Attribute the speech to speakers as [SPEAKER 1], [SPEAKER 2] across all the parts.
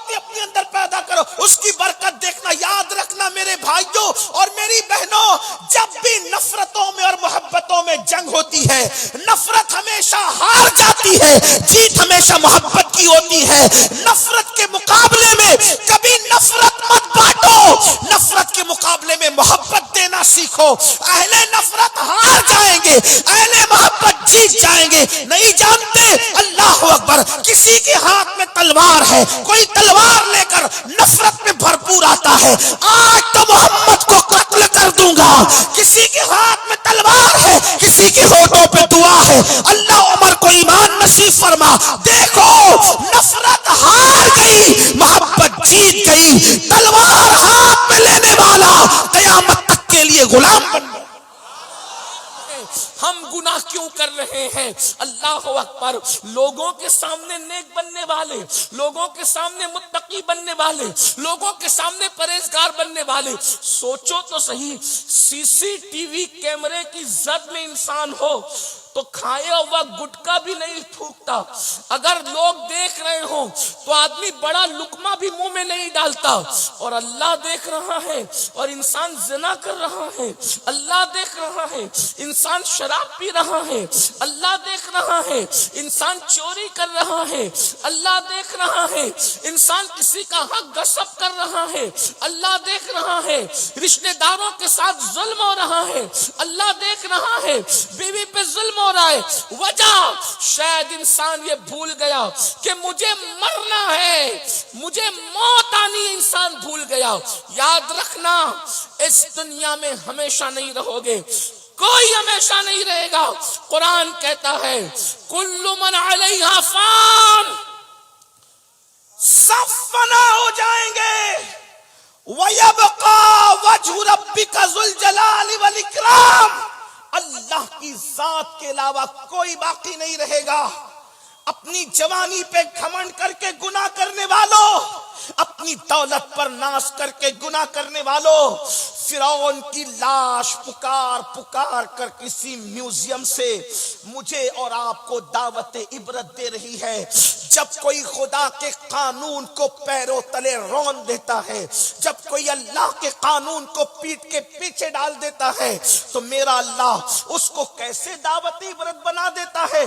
[SPEAKER 1] محبت اپنے اندر پیدا کرو، اس کی برکت دیکھنا۔ یاد رکھنا میرے بھائیوں اور میری بہنوں، جب بھی نفرتوں میں اور محبتوں میں جنگ ہوتی ہے، نفرت ہمیشہ ہار جاتی ہے، جیت ہمیشہ محبت کی ہوتی ہے۔ نفرت کے مقابلے میں کبھی نفرت مت بانٹو، نفرت کے مقابلے میں محبت دینا سیکھو۔ اہل نفرت ہار جائیں گے، اہل محبت جیت جائیں گے۔ نہیں جانتے؟ اللہ اکبر، کسی کے ہاتھ میں تلوار ہے، کوئی تلوار لے کر نفرت میں بھرپور آتا ہے، آج تو محمد کو قتل کر دوں گا۔ کسی کے ہاتھ میں تلوار ہے، کسی کے ہونٹوں پہ دعا ہے، اللہ عمر کو ایمان نصیب فرما۔ دیکھو نفرت ہار گئی، محبت جیت گئی۔ تلوار ہاتھ میں لینے والا قیامت تک کے لیے غلام بن گیا۔ ہم گناہ کیوں کر رہے ہیں؟ اللہ اکبر، لوگوں کے سامنے نیک بننے والے، لوگوں کے سامنے متقی بننے والے، لوگوں کے سامنے پرہیزگار بننے والے، سوچو تو صحیح، سی سی ٹی وی کیمرے کی زد میں انسان ہو تو کھایا ہوا گٹکا بھی نہیں تھوکتا، اگر لوگ دیکھ رہے ہوں تو آدمی بڑا لقمہ بھی منہ میں نہیں ڈالتا، اور اللہ دیکھ رہا ہے اور انسان زنا کر رہا ہے، اللہ دیکھ رہا ہے انسان شراب پی رہا ہے، اللہ دیکھ رہا ہے انسان چوری کر رہا ہے، اللہ دیکھ رہا ہے انسان کسی کا حق غصب کر رہا ہے، اللہ دیکھ رہا ہے رشتہ داروں کے ساتھ ظلم ہو رہا ہے، اللہ دیکھ رہا ہے بیوی پہ ظلم ہو رہا ہے۔ وجہ شاید انسان یہ بھول گیا کہ مجھے مرنا ہے، مجھے موت آنی ہے، انسان بھول گیا۔ یاد رکھنا اس دنیا میں ہمیشہ نہیں رہو گے، کوئی ہمیشہ نہیں رہے گا۔ قرآن کہتا ہے کل من علیہا فان، سب فنا ہو جائیں گے، وَيَبْقَى وَجْهُ رَبِّكَ ذُو الْجَلَالِ وَالْإِكْرَامِ، اللہ کی ذات کے علاوہ کوئی باقی نہیں رہے گا۔ اپنی جوانی پہ گھمنڈ کر کے گناہ کرنے والوں، اپنی دولت پر ناز کر کے گناہ کرنے والوں، فرعون کی لاش پکار پکار کر کسی میوزیم سے مجھے اور آپ کو دعوت عبرت دے رہی ہے۔ جب کوئی خدا کے قانون کو پیروں تلے رون دیتا ہے، جب کوئی اللہ کے قانون کو پیٹ کے پیچھے ڈال دیتا ہے، تو میرا اللہ اس کو کیسے دعوت عبرت بنا دیتا ہے۔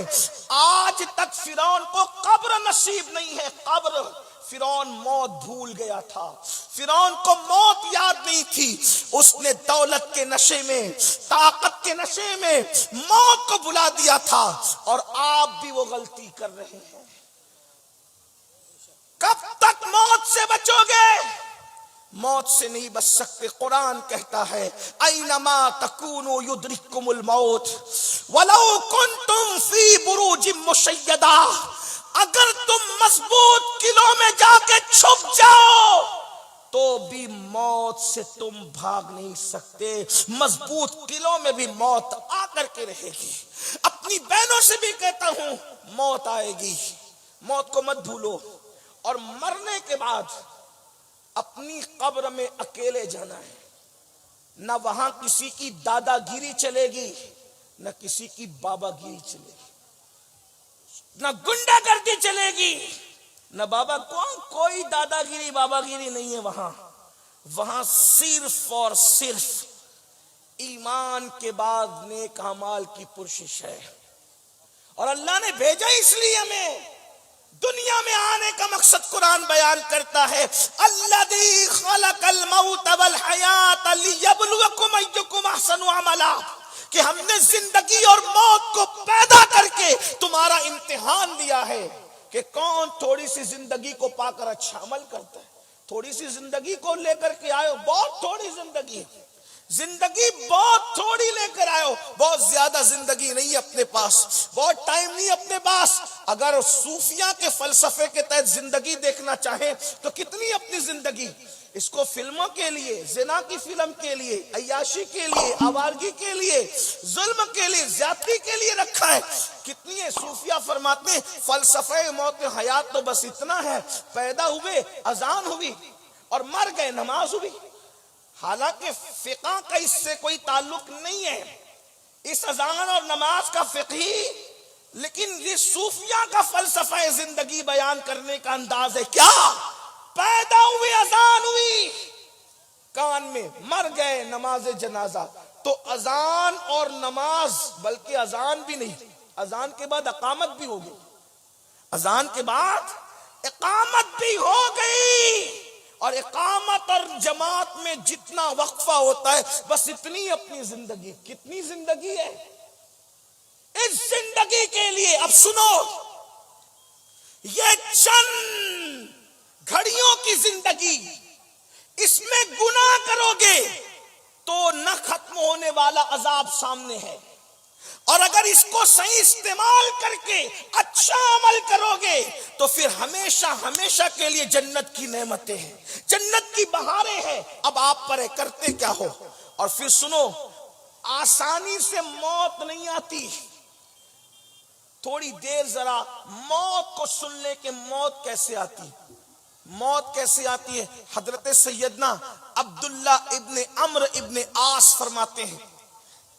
[SPEAKER 1] آج تک فرعون کو قبر نصیب نہیں ہے، قبر۔ فرعون موت بھول گیا تھا، فرعون کو موت یاد نہیں تھی، اس نے دولت کے نشے میں، طاقت کے نشے میں موت کو بلا دیا تھا، اور آپ بھی وہ غلطی کر رہے ہیں۔ کب تک موت سے بچو گے؟ موت سے نہیں بچ سکتے۔ قرآن کہتا ہے اینما تکونوا یدرککم الموت ولو کنتم فی بروج مشیدہ، اگر تم مضبوط قلعوں میں جا کے چھپ جاؤ تو بھی موت سے تم بھاگ نہیں سکتے، مضبوط قلعوں میں بھی موت آ کر کے رہے گی۔ اپنی بہنوں سے بھی کہتا ہوں موت آئے گی، موت کو مت بھولو، اور مرنے کے بعد اپنی قبر میں اکیلے جانا ہے، نہ وہاں کسی کی دادا گیری چلے گی، نہ کسی کی بابا گیری چلے گی، نہ گنڈا گردی چلے گی، نہ بابا کوئی دادا گیری بابا گیری نہیں ہے وہاں۔ وہاں صرف اور صرف ایمان کے بعد نیک اعمال کی پرشش ہے، اور اللہ نے بھیجا اس لیے ہمیں، دنیا میں آنے کا مقصد قرآن بیان کرتا ہے الذی خلق الموت والحیات لیبلوکم ایکم احسن عملا، کہ ہم نے زندگی اور موت کو پیدا کر کے تمہارا امتحان لیا ہے کہ کون تھوڑی سی زندگی کو پا کر اچھا عمل کرتا ہے۔ تھوڑی سی زندگی کو لے کر کے آئے ہو، بہت تھوڑی زندگی بہت تھوڑی لے کر آئے ہو، بہت زیادہ زندگی نہیں اپنے پاس، بہت ٹائم نہیں اپنے پاس۔ اگر صوفیہ کے فلسفے کے تحت زندگی دیکھنا چاہیں تو کتنی اپنی زندگی، اس کو فلموں کے لیے، زنا کی فلم کے لیے، عیاشی کے لیے، آوارگی کے لیے، ظلم کے لیے، زیادتی کے لیے رکھا ہے۔ کتنی ہے؟ صوفیہ فرماتے ہیں فلسفہ موت حیات تو بس اتنا ہے، پیدا ہوئے، اذان ہوئی اور مر گئے، نماز ہوئی۔ حالانکہ فقہ کا اس سے کوئی تعلق نہیں ہے، اس اذان اور نماز کا فقہی، لیکن یہ صوفیہ کا فلسفہ زندگی بیان کرنے کا انداز ہے۔ کیا پیدا ہوئے اذان ہوئی کان میں، مر گئے نماز جنازہ. تو اذان اور نماز، بلکہ اذان بھی نہیں، اذان کے بعد اقامت بھی ہو گئی، اذان کے بعد اقامت بھی ہو گئی. اور اقامت اور جماعت میں جتنا وقفہ ہوتا ہے بس اتنی اپنی زندگی. کتنی زندگی ہے اس زندگی کے لیے؟ اب سنو، یہ چند گھڑیوں کی زندگی، اس میں گناہ کرو گے تو نہ ختم ہونے والا عذاب سامنے ہے، اور اگر اس کو صحیح استعمال کر کے اچھا عمل کرو گے تو پھر ہمیشہ ہمیشہ کے لیے جنت کی نعمتیں ہیں، جنت کی بہاریں ہیں. اب آپ پر ہے، کرتے کیا ہو؟ اور پھر سنو، آسانی سے موت نہیں آتی. تھوڑی دیر ذرا موت کو سن لے کہ موت کیسے آتی. موت کیسے آتی ہے؟ حضرت سیدنا عبداللہ ابن عمرو ابن عاص فرماتے ہیں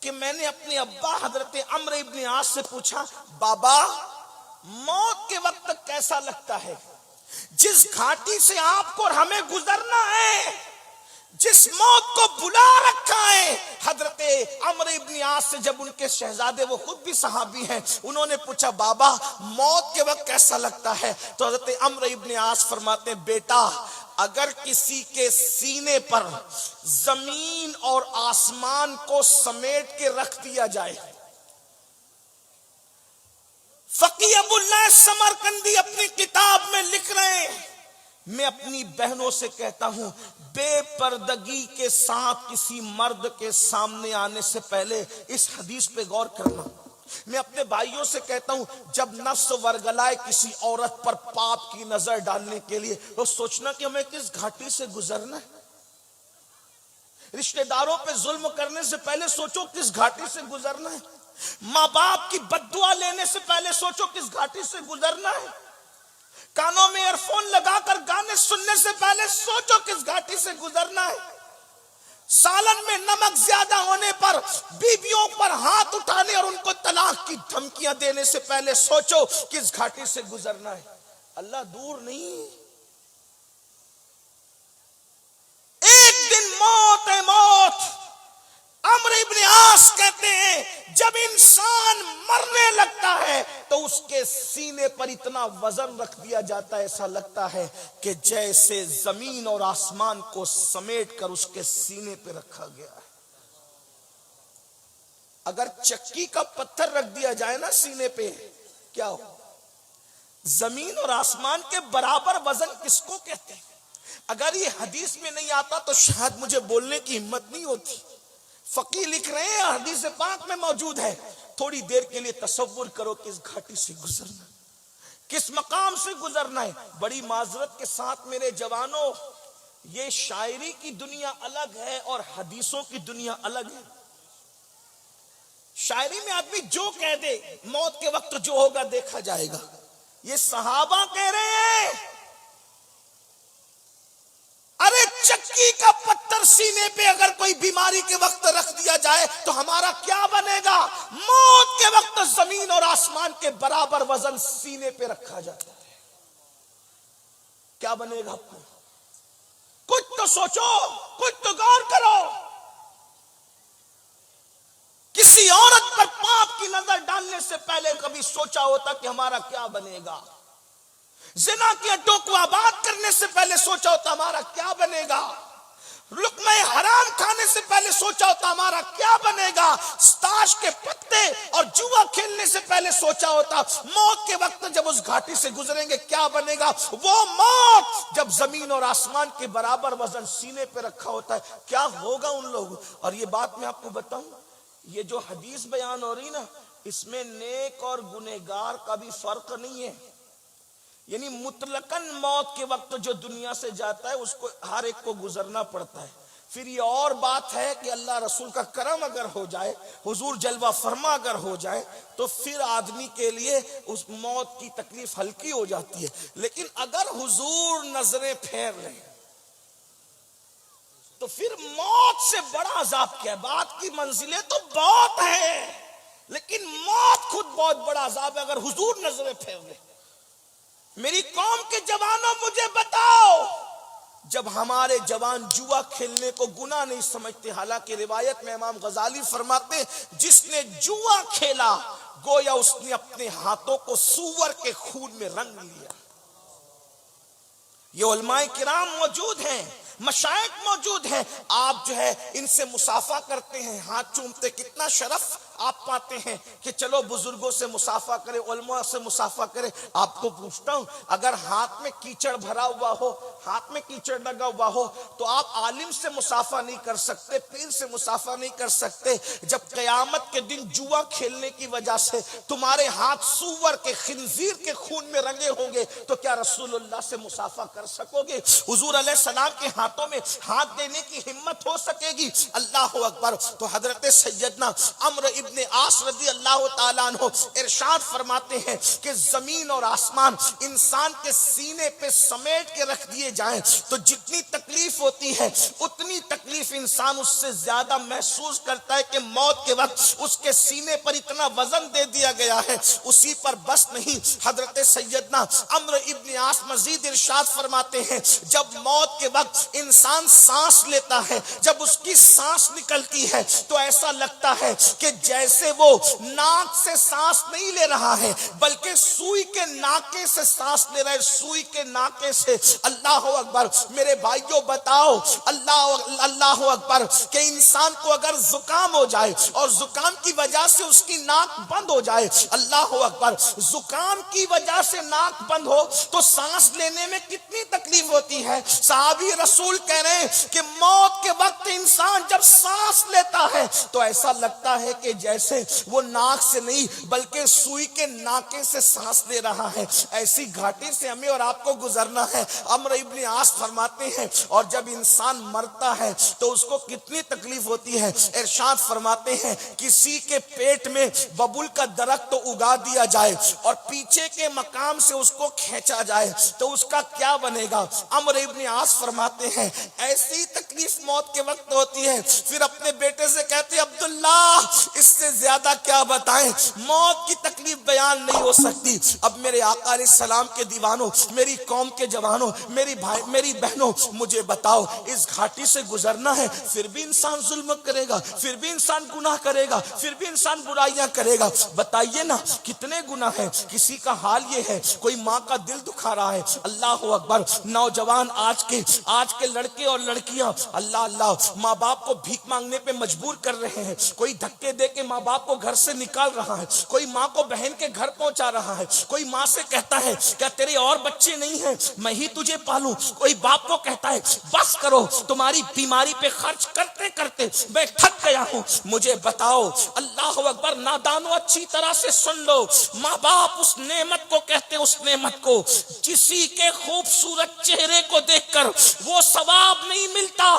[SPEAKER 1] کہ میں نے اپنے ابا حضرت عمرو ابن عاص سے پوچھا، بابا موت کے وقت کیسا لگتا ہے؟ جس گھاٹی سے آپ کو اور ہمیں گزرنا ہے، جس موت کو بلا رکھا ہے. حضرت عمرو ابن عاص سے جب ان کے شہزادے، وہ خود بھی صحابی ہیں، انہوں نے پوچھا بابا موت کے وقت کیسا لگتا ہے؟ تو حضرت عمرو ابن عاص فرماتے ہیں، بیٹا اگر کسی کے سینے پر زمین اور آسمان کو سمیٹ کے رکھ دیا جائے. فقیہ ابو اللہ سمرقندی اپنی کتاب میں لکھ رہے ہیں، میں اپنی بہنوں سے کہتا ہوں بے پردگی کے ساتھ کسی مرد کے سامنے آنے سے پہلے اس حدیث پہ غور کرنا. میں اپنے بھائیوں سے کہتا ہوں جب نفس ورگلائے کسی عورت پر پاپ کی نظر ڈالنے کے لیے تو سوچنا کہ ہمیں کس گھاٹی سے گزرنا ہے. رشتہ داروں پہ ظلم کرنے سے پہلے سوچو کس گھاٹی سے گزرنا ہے. ماں باپ کی بد دعا لینے سے پہلے سوچو کس گھاٹی سے گزرنا ہے. کانوں میں ایئر فون لگا کر گانے سننے سے پہلے سوچو کس گھاٹی سے گزرنا ہے. سالن میں نمک زیادہ ہونے پر بیویوں پر ہاتھ اٹھانے اور ان کو طلاق کی دھمکیاں دینے سے پہلے سوچو کس گھاٹی سے گزرنا ہے. اللہ دور نہیں، ایک دن موت ہے موت. عمرو ابن عاص کہتے ہیں جب انسان مرنے لگتا ہے تو اس کے سینے پر اتنا وزن رکھ دیا جاتا ہے، ایسا لگتا ہے کہ جیسے زمین اور آسمان کو سمیٹ کر اس کے سینے پہ رکھا گیا ہے. اگر چکی کا پتھر رکھ دیا جائے نا سینے پہ، کیا ہو؟ زمین اور آسمان کے برابر وزن کس کو کہتے ہیں؟ اگر یہ حدیث میں نہیں آتا تو شاید مجھے بولنے کی ہمت نہیں ہوتی. فقی لکھ رہے ہیں، حدیث پاک میں موجود ہے. تھوڑی دیر کے لیے تصور کرو کس گھاٹی سے گزرنا، کس مقام سے گزرنا ہے. بڑی معذرت کے ساتھ میرے جوانوں، یہ شاعری کی دنیا الگ ہے اور حدیثوں کی دنیا الگ ہے. شاعری میں آدمی جو کہہ دے موت کے وقت جو ہوگا دیکھا جائے گا. یہ صحابہ کہہ رہے ہیں ارے چکی کا پتھر سینے پہ اگر کوئی بیماری کے وقت رکھ دیا جائے تو ہمارا کیا بنے گا؟ موت کے وقت زمین اور آسمان کے برابر وزن سینے پہ رکھا جاتا ہے، کیا بنے گا؟ کچھ تو سوچو، کچھ تو غور کرو. کسی عورت پر پاپ کی نظر ڈالنے سے پہلے کبھی سوچا ہوتا کہ ہمارا کیا بنے گا؟ زنا کے اڈوں کو آباد کرنے سے پہلے سوچا ہوتا ہمارا کیا بنے گا؟ لقمہ حرام کھانے سے پہلے سوچا ہوتا ہمارا کیا بنے گا؟ تاش کے پتے اور جوا کھیلنے سے پہلے سوچا ہوتا موت کے وقت جب اس گھاٹی سے گزریں گے کیا بنے گا؟ وہ موت جب زمین اور آسمان کے برابر وزن سینے پہ رکھا ہوتا ہے کیا ہوگا ان لوگوں. اور یہ بات میں آپ کو بتاؤں، یہ جو حدیث بیان ہو رہی نا، اس میں نیک اور گنہگار کا بھی فرق نہیں ہے. یعنی مطلقاً موت کے وقت جو دنیا سے جاتا ہے اس کو ہر ایک کو گزرنا پڑتا ہے. پھر یہ اور بات ہے کہ اللہ رسول کا کرم اگر ہو جائے، حضور جلوہ فرما اگر ہو جائے تو پھر آدمی کے لیے اس موت کی تکلیف ہلکی ہو جاتی ہے. لیکن اگر حضور نظریں پھیر لیں تو پھر موت سے بڑا عذاب کیا ہے؟ بات کی منزلیں تو بہت ہیں لیکن موت خود بہت بڑا عذاب ہے اگر حضور نظریں پھیر لیں. میری قوم کے جوانوں مجھے بتاؤ، جب ہمارے جوان جوا کھیلنے کو گناہ نہیں سمجھتے. حالانکہ روایت میں امام غزالی فرماتے ہیں جس نے جوا کھیلا گویا اس نے اپنے ہاتھوں کو سور کے خون میں رنگ لیا. یہ علماء کرام موجود ہیں, مشائخ موجود ہیں, آپ جو ہے ان سے مصافحہ کرتے ہیں, ہاتھ چومتے, کتنا شرف آپ پاتے ہیں کہ چلو بزرگوں سے مصافحہ کرے, علماء سے مصافحہ کرے. آپ کو پوچھتا ہوں, اگر ہاتھ میں کیچڑ بھرا ہوا ہو, ہاتھ میں کیچڑ لگا ہوا ہو, تو آپ عالم سے مصافحہ نہیں کر سکتے, پیر سے مصافحہ نہیں کر سکتے. جب قیامت کے دن جوا کھیلنے کی وجہ سے تمہارے ہاتھ سور کے, خنزیر کے خون میں رنگے ہوں گے, تو کیا رسول اللہ سے مصافحہ کر سکو گے؟ حضور علیہ السلام کے ہاتھوں میں ہاتھ دینے کی ہمت ہو سکے گی؟ اللہ اکبر. تو حضرت سیدنا عمرو ابن عاص رضی اللہ تعالیٰ عنہ ارشاد فرماتے ہیں کہ زمین اور آسمان انسان کے سینے پہ سمیٹ کے رکھ دیے جائیں تو جتنی تکلیف ہوتی ہے اتنی تکلیف انسان اس سے زیادہ محسوس کرتا ہے کہ موت کے وقت اس کے سینے پر اتنا وزن دے دیا گیا ہے. اسی پر بس نہیں, حضرت سیدنا عمرو ابن عاص مزید ارشاد فرماتے ہیں جب موت کے وقت انسان سانس لیتا ہے, جب اس کی سانس نکلتی ہے تو ایسا لگتا ہے کہ جیسے وہ ناک سے سانس نہیں لے رہا ہے بلکہ سوئی کے ناکے سے سانس لے رہا ہے, سوئی کے ناکے سے. اللہ اکبر. میرے بھائیوں بتاؤ, اللہ اکبر, کہ انسان کو اگر زکام ہو جائے اور زکام کی وجہ سے اس کی ناک بند ہو جائے, اللہ اکبر, زکام کی وجہ سے ناک بند ہو تو سانس لینے میں کتنی تکلیف ہوتی ہے. صحابی رسول کہہ رہے ہیں کہ موت کے وقت انسان جب سانس لیتا ہے تو ایسا لگتا ہے کہ جیسے وہ ناک سے نہیں بلکہ سوئی کے ناکے سے سانس لے رہا ہے. ایسی گھاٹی سے ہمیں اور آپ کو گزرنا ہے. عمرو ابن عاص فرماتے ہیں اور جب انسان مرتا ہے تو اس کو کتنی تکلیف ہوتی ہے. ارشاد فرماتے ہیں کسی کے پیٹ میں ببول کا درخت تو اگا دیا جائے اور پیچھے کے مقام سے اس کو کھینچا جائے تو اس کا کیا بنے گا؟ عمرو ابن عاص فرماتے ہیں ایسی تکلیف موت کے وقت ہوتی ہے. پھر اپنے بیٹے سے کہتے ہیں عبداللہ اس سے زیادہ کیا بتائیں, موت کی تکلیف بیان نہیں ہو سکتی. اب میرے آقا علیہ السلام کے دیوانوں, میری قوم کے جوانوں, میری بھائی میری بہنوں, مجھے بتاؤ اس گھاٹی سے گزرنا ہے, پھر بھی انسان ظلم کرے گا, پھر بھی انسان گناہ کرے گا, پھر بھی انسان برائیاں کرے گا. بتائیے نا کتنے گناہ ہیں. کسی کا حال یہ ہے کوئی ماں کا دل دکھا رہا ہے, اللہ اکبر, نوجوان آج کے لڑکے اور لڑکیاں اللہ ماں باپ کو بھیک مانگنے پہ مجبور کر رہے ہیں, کوئی دھکے دے کے ماں باپ کو گھر سے نکال رہا ہے, کوئی ماں کو بہن کے گھر پہنچا رہا ہے, کوئی ماں سے کہتا ہے کیا تیرے اور بچے نہیں ہیں, میں ہی تجھے پالوں, کوئی باپ کو کہتا ہے بس کرو تمہاری بیماری پہ خرچ کرتے کرتے میں تھک گیا ہوں. مجھے بتاؤ, اللہ اکبر, نادانو اچھی طرح سے سن لو, ماں باپ اس نعمت کو کہتے, اس نعمت کو کسی کے خوبصورت چہرے کو دیکھ کر وہ ثواب نہیں ملتا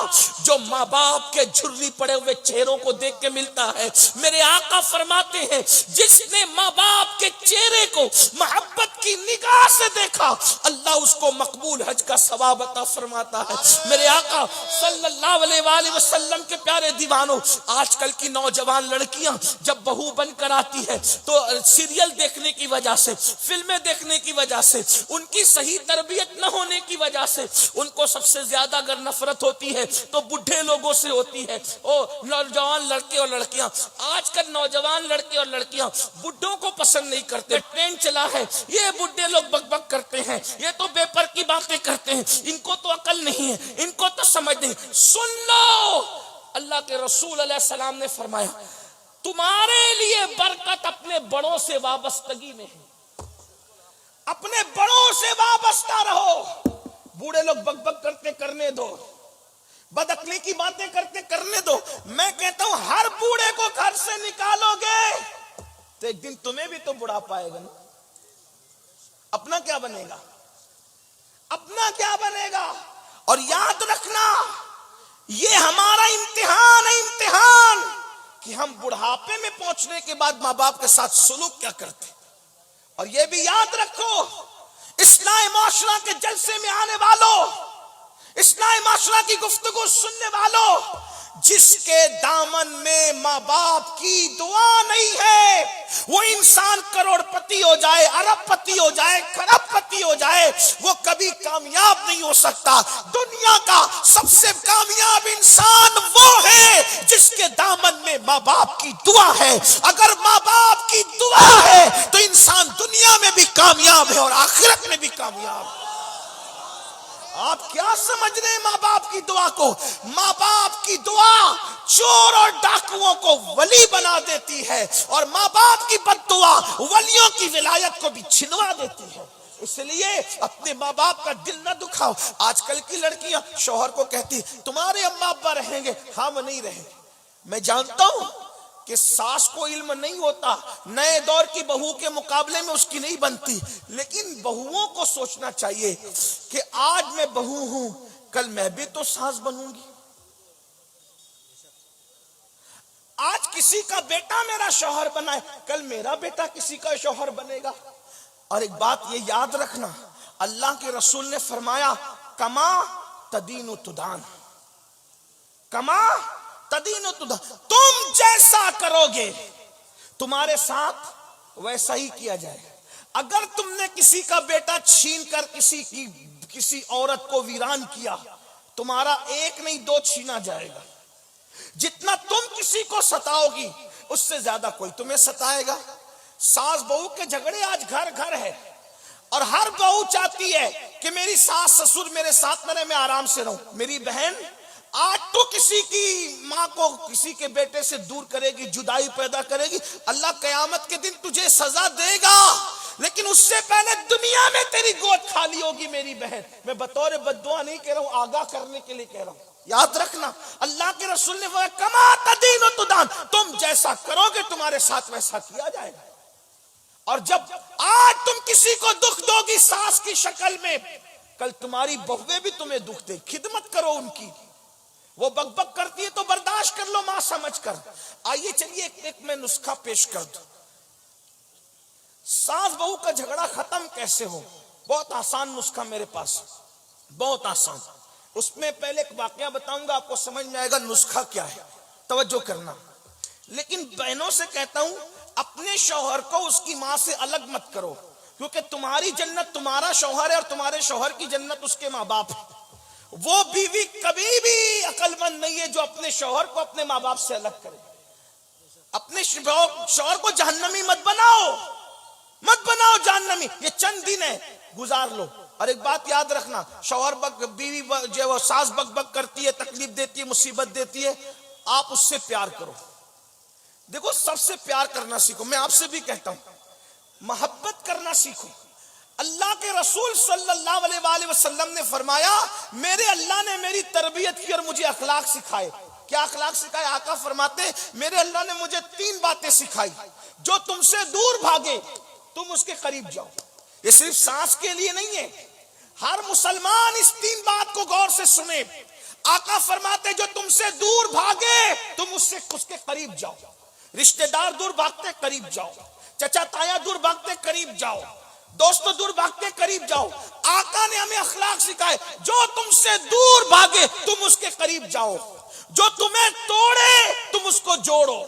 [SPEAKER 1] جو ماں باپ کے جھری پڑے ہوئے چہروں کو دیکھ کے ملتا ہے. میرے آقا فرماتے ہیں جس نے ماں باپ کے چہرے کو محبت کی نگاہ سے دیکھا اللہ اس کو مقبول حج کا ثواب عطا فرماتا ہے. میرے آقا صلی اللہ علیہ وآلہ وسلم کے پیارے دیوانوں, آج کل کی نوجوان لڑکیاں جب بہو بن کر آتی ہے تو سیریل دیکھنے کی وجہ سے, فلمیں دیکھنے کی وجہ سے, ان کی صحیح تربیت نہ ہونے کی وجہ سے ان کو سب سے زیادہ اگر نفرت ہوتی ہے تو بڈھے لوگوں سے ہوتی ہے. او نوجوان لڑکے اور لڑکیاں, آج کل نوجوان لڑکے اور لڑکیاں بڈھوں کو پسند نہیں کرتے. ٹرین چلا ہے, یہ بڈھے لوگ بک بک کرتے ہیں, یہ تو بے پر کی باتیں کرتے ہیں, ان کو تو عقل نہیں ہے, ان کو تو سمجھ نہیں. سن لو, اللہ کے رسول علیہ السلام نے فرمایا تمہارے لیے برکت اپنے بڑوں سے وابستگی میں ہے, اپنے بڑوں سے وابستہ رہو. بوڑھے لوگ بک بک کرتے کرنے دو, بد عقلی کی باتیں کرتے کرنے دو. میں کہتا ہوں ہر بوڑھے کو گھر سے نکالو گے تو ایک دن تمہیں بھی تو بڑھاپا آئے گا نا. اپنا کیا بنے گا, اپنا کیا بنے گا. اور یاد رکھنا یہ ہمارا امتحان ہے, امتحان کہ ہم بڑھاپے میں پہنچنے کے بعد ماں باپ کے ساتھ سلوک کیا کرتے. اور یہ بھی یاد رکھو اصلاح معاشرہ کے جلسے میں آنے والوں, اصلاح معاشرہ کی گفتگو سننے والوں, جس کے دامن میں ماں باپ کی دعا نہیں ہے، وہ انسان کروڑ پتی ہو جائے، ارب پتی ہو جائے، کھرب پتی ہو جائے، وہ کبھی کامیاب نہیں ہو سکتا۔ دنیا کا سب سے کامیاب انسان وہ ہے جس کے دامن میں ماں باپ کی دعا ہے۔ اگر ماں باپ کی دعا ہے تو انسان دنیا میں بھی کامیاب ہے اور آخرت میں بھی کامیاب ہے۔ آپ کیا سمجھ رہے ہیں ماں باپ کی دعا کو؟ ماں باپ کی دعا چور اور ڈاکوؤں کو ولی بنا دیتی ہے، اور ماں باپ کی بد دعا ولیوں کی ولایت کو بھی چھنوا دیتی ہے۔ اس لیے اپنے ماں باپ کا دل نہ دکھاؤ۔ آج کل کی لڑکیاں شوہر کو کہتی تمہارے اماں ابا رہیں گے، ہم نہیں رہیں گے۔ میں جانتا ہوں کہ ساس کو علم نہیں ہوتا، نئے دور کی بہو کے مقابلے میں اس کی نہیں بنتی، لیکن بہوؤں کو سوچنا چاہیے کہ آج میں بہو ہوں، کل میں بھی تو ساس بنوں گی۔ آج کسی کا بیٹا میرا شوہر بنا ہے، کل میرا بیٹا کسی کا شوہر بنے گا۔ اور ایک بات یہ یاد رکھنا، اللہ کے رسول نے فرمایا کما تدین و تدان، کما تدین و تدان، تم جیسا کرو گے تمہارے ساتھ ویسا ہی کیا جائے گا۔ اگر تم نے کسی کا بیٹا چھین کر کسی عورت کو ویران کیا، تمہارا ایک نہیں دو چھینا جائے گا۔ جتنا تم کسی کو ستاؤ گی اس سے زیادہ کوئی تمہیں ستائے گا۔ ساس بہو کے جھگڑے آج گھر گھر ہے، اور ہر بہو چاہتی ہے کہ میری ساس سسر میرے ساتھ رہے، میں آرام سے رہوں۔ میری بہن آج تو کسی کی ماں کو کسی کے بیٹے سے دور کرے گی، جدائی پیدا کرے گی، اللہ قیامت کے دن تجھے سزا دے گا، لیکن اس سے پہلے دنیا میں تیری گود خالی ہوگی میری بہن۔ میں بطور بد دعا نہیں کہہ رہا ہوں، آگاہ کرنے کے لیے کہہ رہا ہوں۔ یاد رکھنا، اللہ کے رسول نے فرمایا کما تدین و تدان، تم جیسا کرو گے تمہارے ساتھ ویسا کیا جائے گا۔ اور جب آج تم کسی کو دکھ دو گی ساس کی شکل میں، کل تمہاری بہویں بھی تمہیں دکھ دے، خدمت کرو ان کی۔ وہ بک بک کرتی ہے تو برداشت کر لو ماں سمجھ کر۔ آئیے چلیے ایک میں نسخہ پیش کر دوں، ساس بہو کا جھگڑا ختم کیسے ہو۔ بہت آسان نسخہ میرے پاس، بہت آسان۔ اس میں پہلے ایک واقعہ بتاؤں گا، آپ کو سمجھ میں آئے گا نسخہ کیا ہے، توجہ کرنا۔ لیکن بہنوں سے کہتا ہوں اپنے شوہر کو اس کی ماں سے الگ مت کرو، کیونکہ تمہاری جنت تمہارا شوہر ہے اور تمہارے شوہر کی جنت اس کے ماں باپ ہے۔ وہ بیوی کبھی بھی عقل مند نہیں ہے جو اپنے شوہر کو اپنے ماں باپ سے الگ کرے۔ اپنے شوہر کو جہنمی مت بناؤ جہنمی، یہ چند دن ہے گزار لو۔ اور ایک بات یاد رکھنا، شوہر بیوی جو وہ ساس بک بک کرتی ہے، تکلیف دیتی ہے، مصیبت دیتی ہے، آپ اس سے پیار کرو۔ دیکھو سب سے پیار کرنا سیکھو، میں آپ سے بھی کہتا ہوں محبت کرنا سیکھو۔ اللہ کے رسول صلی اللہ علیہ وآلہ وسلم نے فرمایا میرے اللہ نے میری تربیت کی اور مجھے اخلاق سکھائے۔ کیا اخلاق سکھائے؟ آقا فرماتے میرے اللہ نے مجھے 3 باتیں سکھائی، جو تم سے دور بھاگے تم اس کے قریب جاؤ۔ یہ صرف سانس کے لیے نہیں ہے، ہر مسلمان اس 3 بات کو غور سے سنے۔ آقا فرماتے جو تم سے دور بھاگے تم اس کے قریب جاؤ، رشتہ دار دور بھاگتے قریب جاؤ، چچا تایا دور بھاگتے قریب جاؤ، دوست دور بھاگتے قریب جاؤ۔ آقا نے ہمیں اخلاق سکھائے، جو تم سے دور بھاگے تم اس کے قریب جاؤ، جو تمہیں توڑے تم اس کو جوڑو۔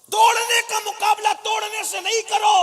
[SPEAKER 1] توڑنے کا مقابلہ توڑنے سے نہیں کرو،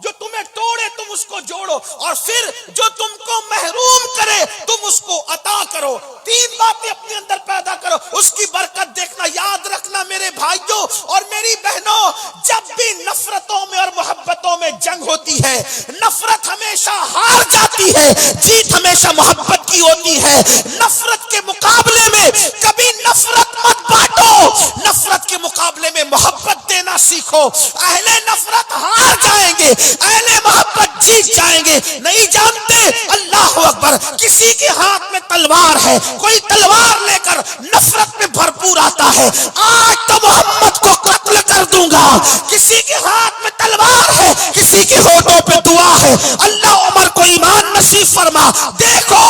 [SPEAKER 1] جو تمہیں توڑے تم اس کو جوڑو، اور پھر جو تم کو محروم کرے تم اس کو عطا کرو۔ 3 باتیں اپنے اندر پیدا کرو، اس کی برکت دیکھنا۔ یاد رکھنا میرے بھائیوں اور میری بہنوں، جب بھی نفرتوں میں اور محبتوں میں جنگ ہوتی ہے، نفرت ہمیشہ ہار جاتی ہے، جیت ہمیشہ محبت کی ہوتی ہے۔ نفرت کے مقابلے میں کبھی نفرت مت بانٹو، نفرت کے مقابلے میں محبت دینا سیکھو۔ اہل نفرت ہار جائیں گے، اہل محبت جیت جائیں گے۔ نہیں جانتے اللہ اکبر، کسی کے ہاتھ میں تلوار ہے، کوئی تلوار لے کر نفرت میں بھرپور آتا ہے، آج تو محمد کو قتل کر دوں گا۔ کسی کے ہاتھ میں تلوار ہے، کسی کے ہونٹوں پہ دعا ہے، اللہ عمر کو ایمان نصیب فرما۔ دیکھو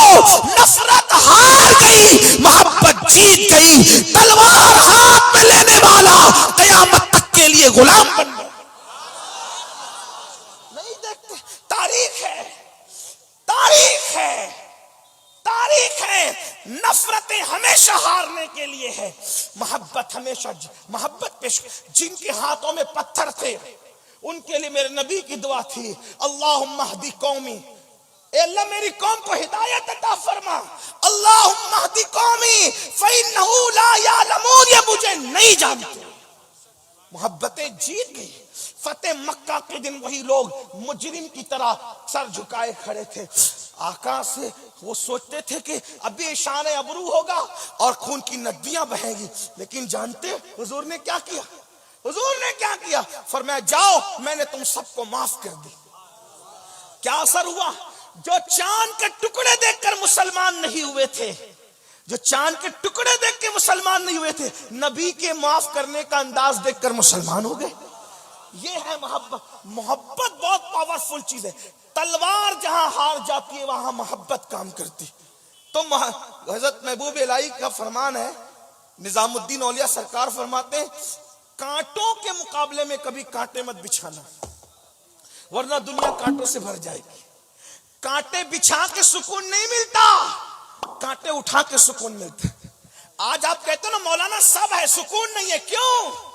[SPEAKER 1] نفرت ہار گئی، محبت جیت گئی۔ تلوار ہاتھ میں لینے والا قیامت تک کے لیے غلام بن گیا۔ نہیں دیکھتے، تاریخ ہے، تاریخ ہے، تاریخ ہے۔ نفرتیں ہمیشہ ہارنے کے لیے ہے، محبت ہمیشہ محبت پیش۔ جن کے ہاتھوں میں پتھر تھے ان کے لیے میرے نبی کی دعا تھی، اللہم اہدی قومی، اے اللہ میری قوم کو ہدایت عطا فرما، اللہم اہدی قومی فإنہ لا یعلمون، یہ مجھے نہیں جانتے۔ محبتیں جیت گئی۔ فتح مکہ کے دن وہی لوگ مجرم کی طرح سر جھکائے کھڑے تھے، آقا سے وہ سوچتے تھے کہ ابھی اشارہ ابرو ہوگا اور خون کی ندیاں بہیں گی، لیکن جانتے حضور نے کیا کیا؟ حضور نے کیا کیا؟ فرمایا جاؤ میں نے تم سب کو معاف کر دی۔ کیا اثر ہوا؟ جو چاند کے ٹکڑے دیکھ کر مسلمان نہیں ہوئے تھے، جو چاند کے ٹکڑے دیکھ کے مسلمان نہیں ہوئے تھے، نبی کے معاف کرنے کا انداز دیکھ کر مسلمان ہو گئے۔ یہ ہے محبت۔ محبت بہت پاورفل چیز ہے۔ تلوار جہاں ہار جاتی ہے وہاں محبت کام کرتی۔ تو حضرت محبوب الہی کا فرمان ہے، نظام الدین اولیاء سرکار فرماتے ہیں کانٹوں کے مقابلے میں کبھی کانٹے مت بچھانا، ورنہ دنیا کانٹوں سے بھر جائے گی۔ کانٹے بچھا کے سکون نہیں ملتا، کانٹے اٹھا کے سکون ملتا ہے۔ آج آپ کہتے ہیں نا مولانا سب ہے سکون نہیں ہے، کیوں؟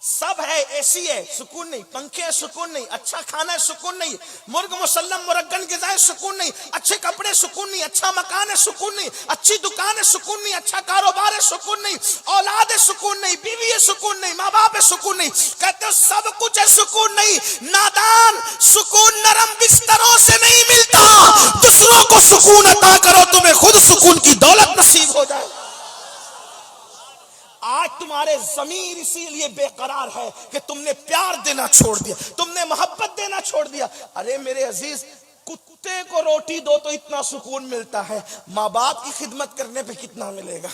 [SPEAKER 1] سب ہے، اے سی ہے سکون نہیں، پنکھے ہے سکون نہیں، اچھا کھانا ہے سکون نہیں، مرغ مسلم مرگن غذائیں سکون نہیں، اچھے کپڑے سکون نہیں، اچھا مکان ہے سکون نہیں، اچھی دکان ہے سکون نہیں، اچھا کاروبار ہے سکون نہیں، اولاد ہے سکون نہیں، بیوی ہے سکون نہیں، ماں باپ ہے سکون نہیں۔ کہتے ہو سب کچھ ہے سکون نہیں، نادان سکون نرم بستروں سے نہیں ملتا، دوسروں کو سکون عطا کرو تمہیں خود سکون کی دولت نصیب ہو جائے۔ آج تمہارے ضمیر اسی لیے بے قرار ہے کہ تم نے پیار دینا چھوڑ دیا، تم نے محبت دینا چھوڑ دیا۔ ارے میرے عزیز، کتے کو روٹی دو تو اتنا سکون ملتا ہے، ماں باپ کی خدمت کرنے پہ کتنا ملے گا؟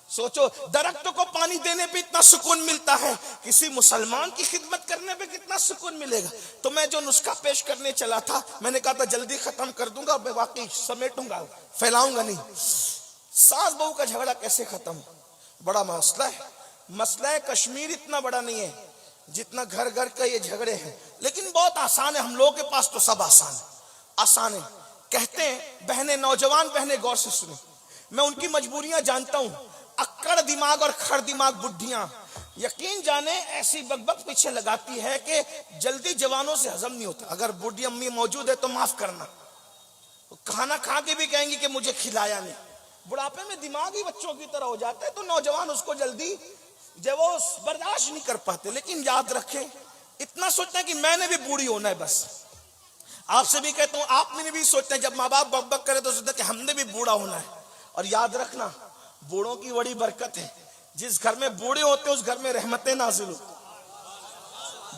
[SPEAKER 1] سوچو، درختوں کو پانی دینے پہ اتنا سکون ملتا ہے، کسی مسلمان کی خدمت کرنے پہ کتنا سکون ملے گا؟ تو میں جو نسخہ پیش کرنے چلا تھا، میں نے کہا تھا جلدی ختم کر دوں گا، میں واقعی سمیٹوں گا، پھیلاؤں گا نہیں۔ ساس بہو کا جھگڑا کیسے ختم؟ بڑا مسئلہ ہے۔ مسئلہ کشمیر اتنا بڑا نہیں ہے جتنا گھر گھر کا یہ جھگڑے ہیں، لیکن بہت آسان ہے، ہم لوگوں کے پاس تو سب آسان ہے، آسان ہے۔ کہتے ہیں بہنیں، نوجوان بہنیں غور سے سنیں، میں ان کی مجبوریاں جانتا ہوں، اکڑ دماغ اور کھڑ دماغ بڈھیاں یقین جانے ایسی بک پیچھے لگاتی ہے کہ جلدی جوانوں سے ہضم نہیں ہوتا۔ اگر بڈھی امی موجود ہے تو معاف کرنا، کھانا کھا کے بھی کہیں گی کہ مجھے کھلایا نہیں۔ بڑھاپے میں دماغ ہی بچوں کی طرح ہو جاتا ہے تو نوجوان اس کو جلدی جب وہ برداشت نہیں کر پاتے۔ لیکن یاد رکھیں، اتنا سوچنا ہے کہ میں نے بھی بوڑھی ہونا ہے، بس آپ سے بھی کہتا ہوں، آپ نے بھی سوچنا ہے جب ماں باپ بک بک کرے تو سوچنا ہے کہ ہم نے بھی بوڑھا ہونا ہے۔ اور یاد رکھنا، بوڑھوں کی بڑی برکت ہے، جس گھر میں بوڑھے ہوتے ہیں اس گھر میں رحمتیں نازل ہوتی،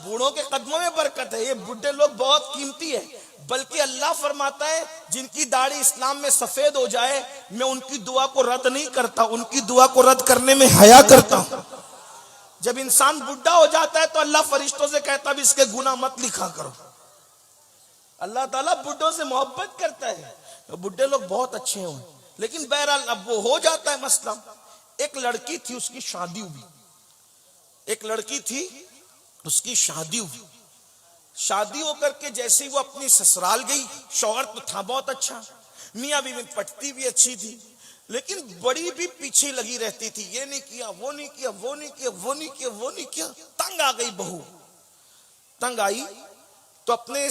[SPEAKER 1] بوڑھوں کے قدموں میں برکت ہے۔ یہ بڈھے لوگ بہت قیمتی ہے، بلکہ اللہ فرماتا ہے جن کی داڑھی اسلام میں سفید ہو جائے میں ان کی دعا کو رد نہیں کرتا، ان کی دعا کو رد کرنے میں حیا کرتا ہوں۔ جب انسان بڈھا ہو جاتا ہے تو اللہ فرشتوں سے کہتا ہے اس کے گناہ مت لکھا کرو۔ اللہ تعالیٰ بڈھوں سے محبت کرتا ہے، بڈھے لوگ بہت اچھے ہوں، لیکن بہرحال اب وہ ہو جاتا ہے مسئلہ۔ ایک لڑکی تھی، اس کی شادی ہوئی، ایک لڑکی تھی اس کی شادی ہوئی، شادی ہو کر کے جیسے وہ اپنی سسرال گئی، شوہر تو تھا بہت اچھا، میاں بیوی پٹتی بھی اچھی تھی، لیکن بڑی بھی پیچھے لگی رہتی تھی، یہ نہیں کیا، وہ نہیں کیا، وہ نہیں کیا، وہ نہیں کیا، وہ نہیں کیا۔ تنگ آ گئی بہو، تنگ آئی تو اپنے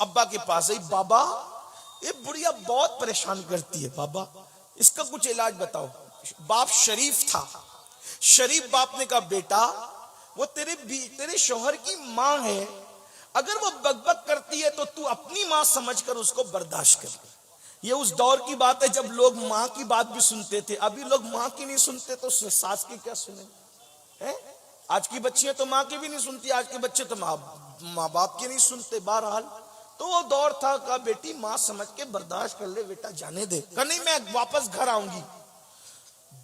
[SPEAKER 1] ابا کے پاس گئی، بابا یہ بڑھیا بہت پریشان کرتی ہے، بابا اس کا کچھ علاج بتاؤ۔ باپ شریف تھا، شریف باپ نے کہا بیٹا وہ تیرے شوہر کی ماں ہے، اگر وہ بک کرتی ہے تو تو اپنی ماں سمجھ کر اس کو برداشت کر۔ یہ اس دور کی بات ہے جب لوگ ماں کی بات بھی سنتے تھے، ابھی لوگ ماں کی نہیں سنتے تو ساس کی کیا سنیں؟ آج کی بچیاں تو ماں کی بھی نہیں سنتی، آج کے بچے تو ماں باپ کی نہیں سنتے۔ بہرحال تو وہ دور تھا، کہا بیٹی ماں سمجھ کے برداشت کر لے بیٹا، جانے دے۔ کہا نہیں میں واپس گھر آؤں گی۔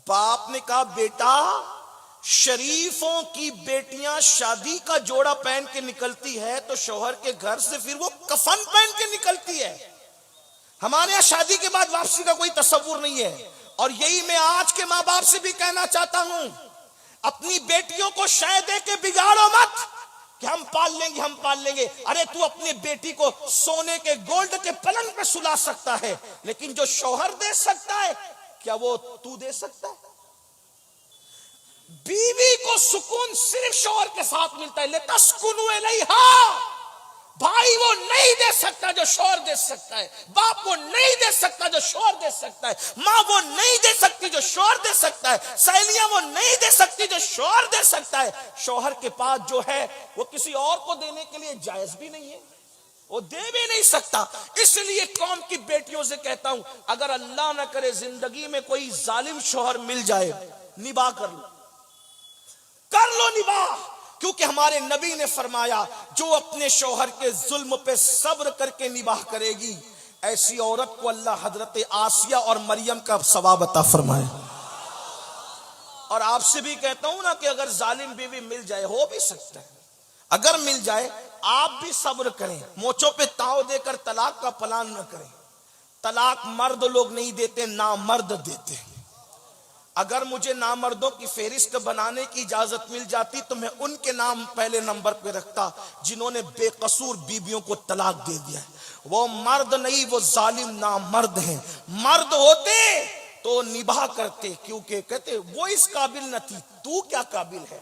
[SPEAKER 1] باپ نے کہا بیٹا شریفوں کی بیٹیاں شادی کا جوڑا پہن کے نکلتی ہے تو شوہر کے گھر سے پھر وہ کفن پہن کے نکلتی ہے، ہمارے یہاں شادی کے بعد واپسی کا کوئی تصور نہیں ہے۔ اور یہی میں آج کے ماں باپ سے بھی کہنا چاہتا ہوں، اپنی بیٹیوں کو شے دے کے بگاڑو مت کہ ہم پال لیں گے، ہم پال لیں گے۔ ارے تو اپنی بیٹی کو سونے کے گولڈ کے پلنگ پہ سلا سکتا ہے، لیکن جو شوہر دے سکتا ہے کیا وہ تو دے سکتا ہے؟ بیوی کو سکون صرف شوہر کے ساتھ ملتا ہے، لتسکنوا الیہا، بھائی وہ نہیں دے سکتا جو شوہر دے سکتا ہے، باپ وہ نہیں دے سکتا جو شوہر دے سکتا ہے، ماں وہ نہیں دے سکتی جو شوہر دے سکتا ہے، سہیلیاں وہ نہیں دے سکتی جو شوہر دے سکتا ہے۔ شوہر کے پاس جو ہے وہ کسی اور کو دینے کے لیے جائز بھی نہیں ہے، وہ دے بھی نہیں سکتا۔ اس لیے قوم کی بیٹیوں سے کہتا ہوں، اگر اللہ نہ کرے زندگی میں کوئی ظالم شوہر مل جائے، نباہ کر لو نباہ، کیونکہ ہمارے نبی نے فرمایا جو اپنے شوہر کے ظلم پہ صبر کر کے نباہ کرے گی، ایسی عورت کو اللہ حضرت آسیہ اور مریم کا ثواب عطا فرمائے۔ اور آپ سے بھی کہتا ہوں نا کہ اگر ظالم بیوی مل جائے، ہو بھی سکتا ہے، اگر مل جائے آپ بھی صبر کریں، موچوں پہ تاؤ دے کر طلاق کا پلان نہ کریں۔ طلاق مرد لوگ نہیں دیتے، نامرد دیتے ہیں۔ اگر مجھے نامردوں کی فہرست بنانے کی اجازت مل جاتی تو میں ان کے نام پہلے نمبر پہ رکھتا جنہوں نے بے قصور بیویوں کو طلاق دے دیا ہے۔ وہ مرد نہیں، وہ ظالم نامرد ہیں۔ مرد ہوتے تو نباہ کرتے، کیونکہ کہتے وہ اس قابل نہ تھی، تو کیا قابل ہے؟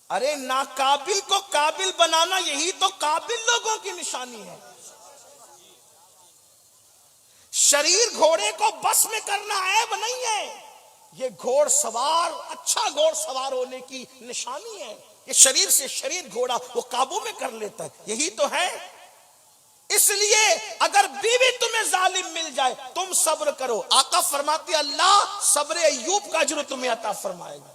[SPEAKER 1] ارے ناقابل کو قابل بنانا یہی تو قابل لوگوں کی نشانی ہے۔ شریر گھوڑے کو بس میں کرنا عیب نہیں ہے، یہ گھوڑ سوار، اچھا گھوڑ سوار ہونے کی نشانی ہے۔ یہ شریر سے شریر گھوڑا وہ قابو میں کر لیتا ہے، یہی تو ہے۔ اس لیے اگر بیوی تمہیں ظالم مل جائے تم صبر کرو۔ آقا فرماتے اللہ صبر ایوب کا اجر تمہیں عطا فرمائے گا،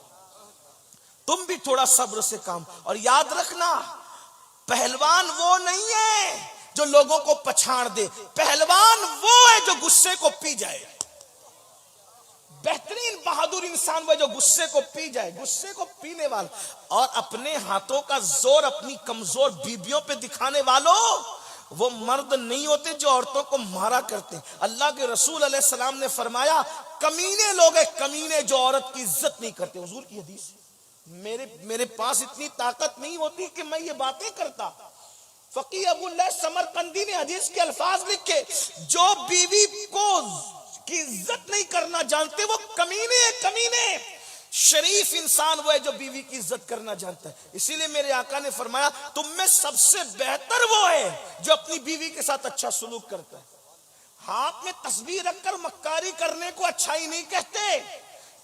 [SPEAKER 1] تم بھی تھوڑا صبر سے کام۔ اور یاد رکھنا پہلوان وہ نہیں ہے جو لوگوں کو پچھاڑ دے، پہلوان وہ ہے جو غصے کو پی جائے۔ بہترین بہادر انسان وہ ہے جو غصے کو پی جائے، غصے کو پینے والا۔ اور اپنے ہاتھوں کا زور اپنی کمزور بیویوں پہ دکھانے والوں، وہ مرد نہیں ہوتے جو عورتوں کو مارا کرتے۔ اللہ کے رسول علیہ السلام نے فرمایا کمینے لوگ ہیں، کمینے جو عورت کی عزت نہیں کرتے۔ حضور کی حدیث، میرے پاس اتنی طاقت نہیں ہوتی کہ میں یہ باتیں کرتا۔ فقیہ ابو اللہ سمرقندی نے حدیث کے الفاظ لکھے، جو بیوی کو کی عزت نہیں کرنا جانتے وہ کمینے کمینے۔ شریف انسان وہ ہے جو بیوی کی عزت کرنا جانتا ہے۔ اسی لیے میرے آقا نے فرمایا تم میں سب سے بہتر وہ ہے جو اپنی بیوی کے ساتھ اچھا سلوک کرتا ہے۔ ہاتھ میں تسبیح رکھ کر مکاری کرنے کو اچھائی نہیں کہتے،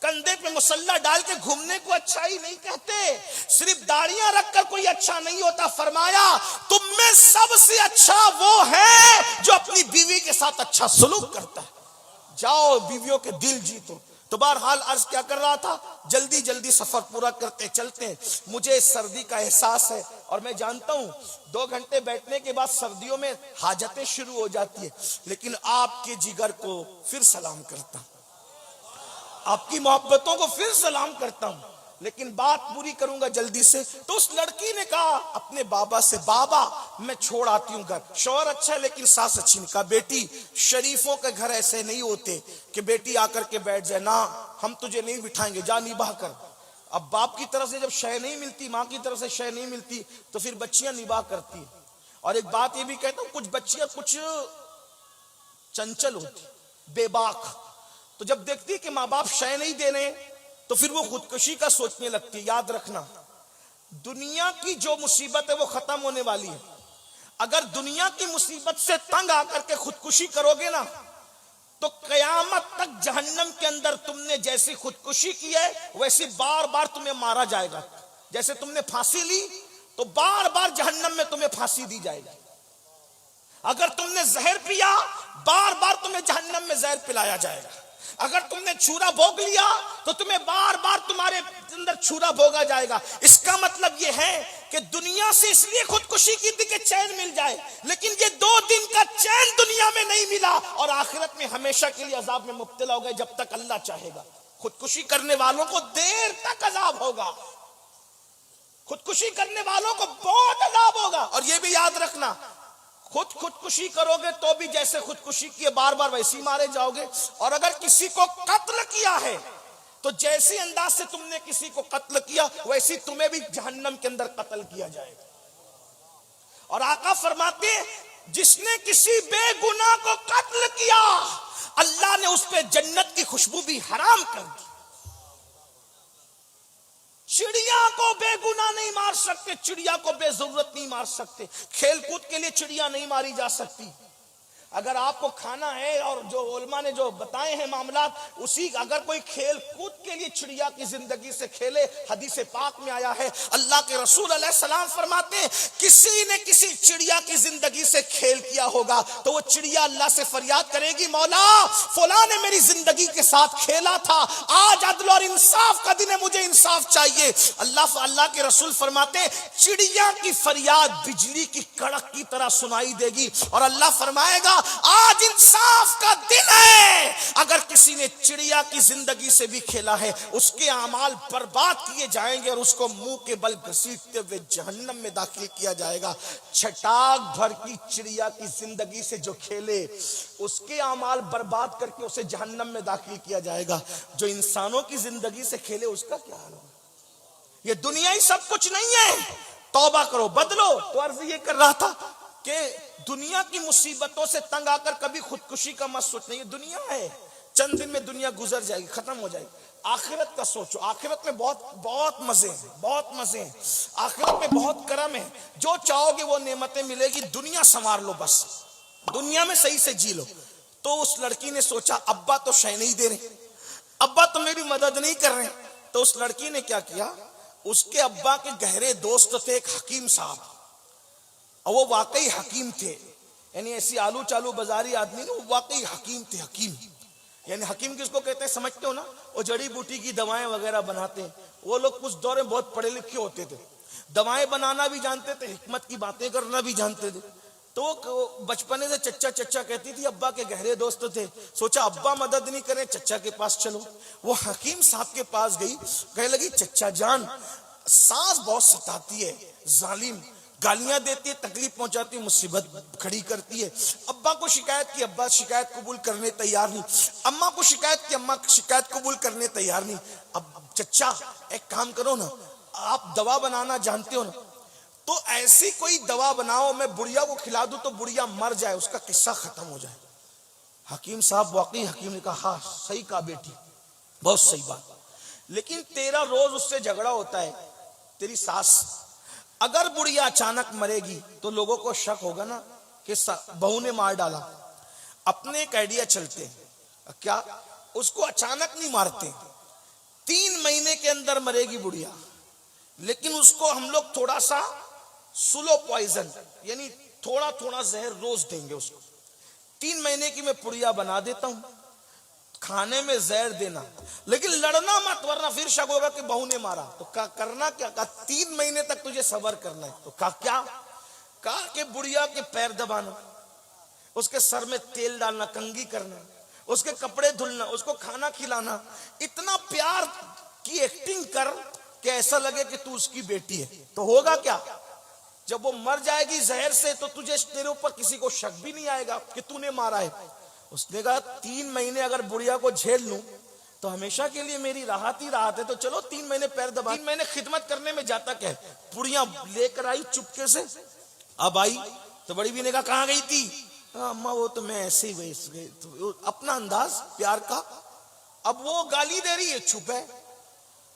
[SPEAKER 1] کندھے پہ مسلح ڈال کے گھومنے کو اچھائی نہیں کہتے، صرف داڑیاں رکھ کر کوئی اچھا نہیں ہوتا۔ فرمایا تم میں سب سے اچھا وہ ہے جو اپنی بیوی کے ساتھ اچھا سلوک کرتا ہے۔ جاؤ بیویوں کے دل جیتو۔ تو بہرحال عرض کیا کر رہا تھا، جلدی جلدی سفر پورا کرتے چلتے ہیں۔ مجھے سردی کا احساس ہے اور میں جانتا ہوں 2 گھنٹے بیٹھنے کے بعد سردیوں میں حاجتیں شروع ہو جاتی ہیں، لیکن آپ کے جگر کو پھر سلام کرتا ہوں، آپ کی محبتوں کو پھر سلام کرتا ہوں، لیکن بات پوری کروں گا جلدی سے۔ تو اس لڑکی نے کہا اپنے بابا سے، بابا میں چھوڑ آتی ہوں گھر، شوہر اچھا ہے لیکن ساس اچھی نہیں۔ کہا بیٹی شریفوں کے گھر ایسے نہیں ہوتے کہ بیٹی آ کر کے بیٹھ جائے، نہ ہم تجھے نہیں بٹھائیں گے، جا نباہ کر۔ اب باپ کی طرف سے جب شے نہیں ملتی، ماں کی طرف سے شے نہیں ملتی، تو پھر بچیاں نباہ کرتی۔ اور ایک بات یہ بھی کہتا ہوں، کچھ بچیاں کچھ چنچل ہوتی، بے باک، تو جب دیکھتی کہ ماں باپ شے نہیں دے رہے تو پھر وہ خودکشی کا سوچنے لگتی۔ یاد رکھنا دنیا کی جو مصیبت ہے وہ ختم ہونے والی ہے۔ اگر دنیا کی مصیبت سے تنگ آ کر کے خودکشی کرو گے نا تو قیامت تک جہنم کے اندر تم نے جیسی خودکشی کی ہے ویسی بار بار تمہیں مارا جائے گا۔ جیسے تم نے پھانسی لی تو بار بار جہنم میں تمہیں پھانسی دی جائے گی۔ اگر تم نے زہر پیا بار بار تمہیں جہنم میں زہر پلایا جائے گا۔ اگر تم نے چھورا بھوگ لیا تو تمہیں بار بار تمہارے اندر چھورا بھوگا جائے گا۔ اس کا مطلب یہ ہے کہ دنیا سے اس لیے خودکشی کی تھی کہ چین مل جائے، لیکن یہ 2 دن کا چین دنیا میں نہیں ملا اور آخرت میں ہمیشہ کے لیے عذاب میں مبتلا ہو گئے جب تک اللہ چاہے گا۔ خودکشی کرنے والوں کو دیر تک عذاب ہوگا، خودکشی کرنے والوں کو بہت عذاب ہوگا۔ اور یہ بھی یاد رکھنا خودکشی کرو گے تو بھی جیسے خودکشی کیے بار بار ویسی مارے جاؤ گے، اور اگر کسی کو قتل کیا ہے تو جیسی انداز سے تم نے کسی کو قتل کیا ویسی تمہیں بھی جہنم کے اندر قتل کیا جائے گا۔ اور آقا فرماتے ہیں جس نے کسی بے گناہ کو قتل کیا اللہ نے اس پہ جنت کی خوشبو بھی حرام کر دی. چڑیا کو بے گناہ نہیں مار سکتے, چڑیا کو بے ضرورت نہیں مار سکتے, کھیل کود کے لیے چڑیا نہیں ماری جا سکتی. اگر آپ کو کھانا ہے, اور جو علماء نے جو بتائے ہیں معاملات, اسی اگر کوئی کھیل کود کے لیے چڑیا کی زندگی سے کھیلے, حدیث پاک میں آیا ہے, اللہ کے رسول علیہ السلام فرماتے ہیں کسی نے کسی چڑیا کی زندگی سے کھیل کیا ہوگا تو وہ چڑیا اللہ سے فریاد کرے گی, مولا فلاں نے میری زندگی کے ساتھ کھیلا تھا, آج عدل اور انصاف کا دن ہے, مجھے انصاف چاہیے. اللہ کے رسول فرماتے ہیں چڑیا کی فریاد بجلی کی کڑک کی طرح سنائی دے گی, اور اللہ فرمائے گا آج انصاف کا دن ہے. اگر کسی نے چڑیا کی زندگی سے بھی کھیلا ہے, اس کے اعمال برباد کیے جائیں گے اور اس کو منہ کے بل گھسیٹتے ہوئے جہنم میں داخل کیا جائے گا. چھٹاک بھر کی چڑیا کی زندگی سے جو کھیلے, اس کے اعمال برباد کر کے اسے جہنم میں داخل کیا جائے گا. جو انسانوں کی زندگی سے کھیلے, اس کا کیا حال ہوگا؟ یہ دنیا ہی سب کچھ نہیں ہے, توبہ کرو, بدلو. تو عرض یہ کر رہا تھا کہ دنیا کی مصیبتوں سے تنگ آ کر کبھی خودکشی کا مت سوچنا. یہ دنیا ہے, چند دن میں دنیا گزر جائے گی, ختم ہو جائے گی. آخرت کا سوچو, آخرت میں بہت مزے ہیں, بہت مزے ہیں. آخرت میں بہت کرم ہے, جو چاہو گے وہ نعمتیں ملے گی. دنیا سنوار لو, بس دنیا میں صحیح سے جی لو. تو اس لڑکی نے سوچا ابا تو شے نہیں دے رہے, ابا تو میری مدد نہیں کر رہے. تو اس لڑکی نے کیا کیا, اس کے ابا کے گہرے دوست تھے ایک حکیم صاحب, اور وہ واقعی حکیم تھے. یعنی ایسی آلو چالو بازاری آدمی نہیں, وہ واقعی حکیم تھے. حکیم یعنی حکیم کس کو کہتے ہیں سمجھتے ہو نا, وہ جڑی بوٹی کی دوائیں وغیرہ بناتے ہیں. وہ لوگ کچھ دور میں بہت پڑھے لکھے ہوتے تھے, دوائیں بنانا بھی جانتے تھے, حکمت کی باتیں کرنا بھی جانتے تھے. تو وہ بچپنے سے چچا چچا کہتی تھی, ابا کے گہرے دوست تھے. سوچا ابا مدد نہیں کرے, چچا کے پاس چلو. وہ حکیم صاحب کے پاس گئی, کہنے لگی چچا جان ساس بہت ستاتی ہے, ظالم, گالیاں دیتی ہے, تکلیف پہنچاتی ہے, مصیبت کھڑی کرتی ہے. ابا کو شکایت کی, ابا شکایت قبول کرنے تیار نہیں. اماں کو شکایت کی, اماں شکایت قبول کرنے تیار نہیں. اب چچا ایک کام کرو نا, آپ دوا بنانا جانتے ہو نا, تو ایسی کوئی دوا بناؤ میں بڑھیا کو کھلا دوں تو بڑھیا مر جائے, اس کا قصہ ختم ہو جائے. حکیم صاحب واقعی حکیم نے کہا ہاں صحیح کہا بیٹی, بہت صحیح بات, لیکن تیرا روز اس سے جھگڑا ہوتا ہے, تیری ساس. اگر بڑھیا اچانک مرے گی تو لوگوں کو شک ہوگا نا کہ بہو نے مار ڈالا. اپنے ایک آئیڈیا چلتے ہیں, کیا اس کو اچانک نہیں مارتے, 3 مہینے کے اندر مرے گی بڑھیا, لیکن اس کو ہم لوگ تھوڑا سا سلو پوائزن یعنی تھوڑا تھوڑا زہر روز دیں گے اس کو. 3 مہینے کی میں پڑیا بنا دیتا ہوں, کھانے میں زہر دینا, لیکن لڑنا مت ورنہ پھر شک ہوگا کہ بہو نے مارا. تو کرنا کیا, کہا 3 مہینے تک تجھے صبر کرنا ہے. تو کہا کہ بڑھیا کے پیر دبانا, اس کے سر میں تیل ڈالنا, کنگھی کرنا, اس کے کپڑے دھلنا, اس کو کھانا کھلانا, اتنا پیار کی ایکٹنگ کر کہ ایسا لگے کہ تو اس کی بیٹی ہے. تو ہوگا کیا, جب وہ مر جائے گی زہر سے تو تجھے تیرے اوپر کسی کو شک بھی نہیں آئے گا کہ تو نے مارا ہے. اس نے کہا 3 مہینے اگر بڑھیا کو جھیل لوں تو ہمیشہ کے لیے میری راحت ہی راحت ہے. تو چلو 3 مہینے پیر دبا. 3 مہینے خدمت کرنے میں جاتا کیا ہے, پڑیاں لے کر آئی چپکے سے. اب آئی تو بڑی بھی نے کہا کہاں گئی تھی, اماں وہ تو میں ایسے ہی اپنا انداز پیار کا. اب وہ گالی دے رہی ہے, چھپ ہے,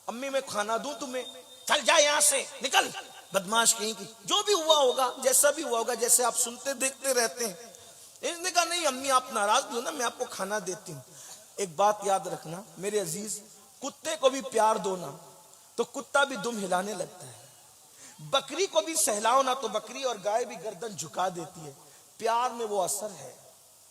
[SPEAKER 1] امی میں کھانا دوں تمہیں, چل جا یہاں سے, نکل, بدماش کہیں کی. جو بھی ہوا ہوگا, جیسا بھی ہوا ہوگا, جیسے آپ سنتے دیکھتے رہتے ہیں. اس نے کہا نہیں امی آپ ناراض بھی ہو نا, میں آپ کو کھانا دیتی ہوں. ایک بات یاد رکھنا میرے عزیز, کتے کو بھی پیار دو نا تو کتا بھی دم ہلانے لگتا ہے, بکری کو بھی سہلاؤ نا تو بکری اور گائے بھی گردن جھکا دیتی ہے. پیار میں وہ اثر ہے,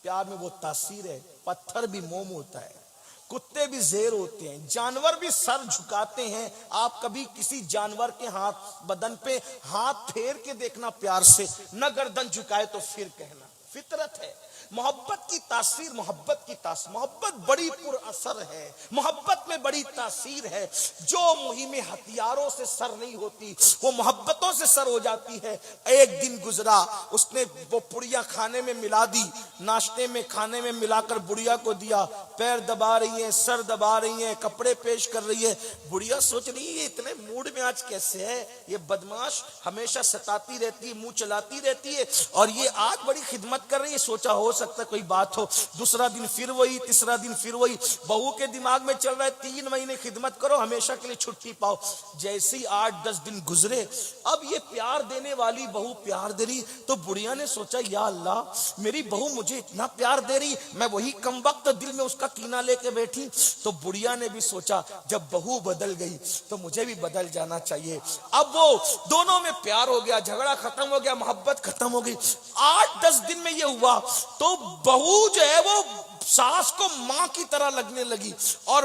[SPEAKER 1] پیار میں وہ تاثیر ہے. پتھر بھی موم ہوتا ہے, کتے بھی زیر ہوتے ہیں, جانور بھی سر جھکاتے ہیں. آپ کبھی کسی جانور کے ہاتھ بدن پہ ہاتھ پھیر کے دیکھنا پیار سے, نہ گردن جھکائے تو پھر کہنا. فطرت ہے. محبت کی تاثیر, محبت بڑی پر اثر ہے, محبت میں بڑی تاثیر ہے. جو مہم ہتھیاروں سے سر نہیں ہوتی وہ محبتوں سے سر ہو جاتی ہے. ایک دن گزرا, اس نے وہ پڑیا کھانے میں ملا دی, ناشتے میں کھانے میں ملا کر بڑیا کو دیا. پیر دبا رہی ہے, سر دبا رہی ہے, کپڑے پیش کر رہی ہے. بڑیا سوچ رہی ہے اتنے موڈ میں آج کیسے ہے, یہ بدماش ہمیشہ ستاتی رہتی ہے, منہ چلاتی رہتی ہے, اور یہ آج بڑی خدمت کر رہی ہے. سوچا ہو سکتا ہے کوئی بات ہو, دوسرا دن پھر وہی, تیسرا دن پھر وہی. بہو کے دماغ میں چل رہا ہے 3 مہینے خدمت کرو, ہمیشہ کے لیے چھٹی پاؤ. جیسے ہی 8-10 دن گزرے, اب یہ پیار دینے والی بہو پیار دے رہی, تو بڑھیا نے سوچا یا اللہ میری بہو مجھے اتنا پیار دے رہی, میں وہی کم وقت دل میں اس کا کینہ لے کے بیٹھی. تو بڑھیا نے بھی سوچا جب بہو بدل گئی تو مجھے بھی بدل جانا چاہیے. اب وہ دونوں میں پیار ہو گیا, جھگڑا ختم ہو گیا, محبت ختم ہو گئی. 8-10 دن میں یہ ہوا تو بہو جو ہے وہ ساس کو ماں کی طرح لگنے لگی, اور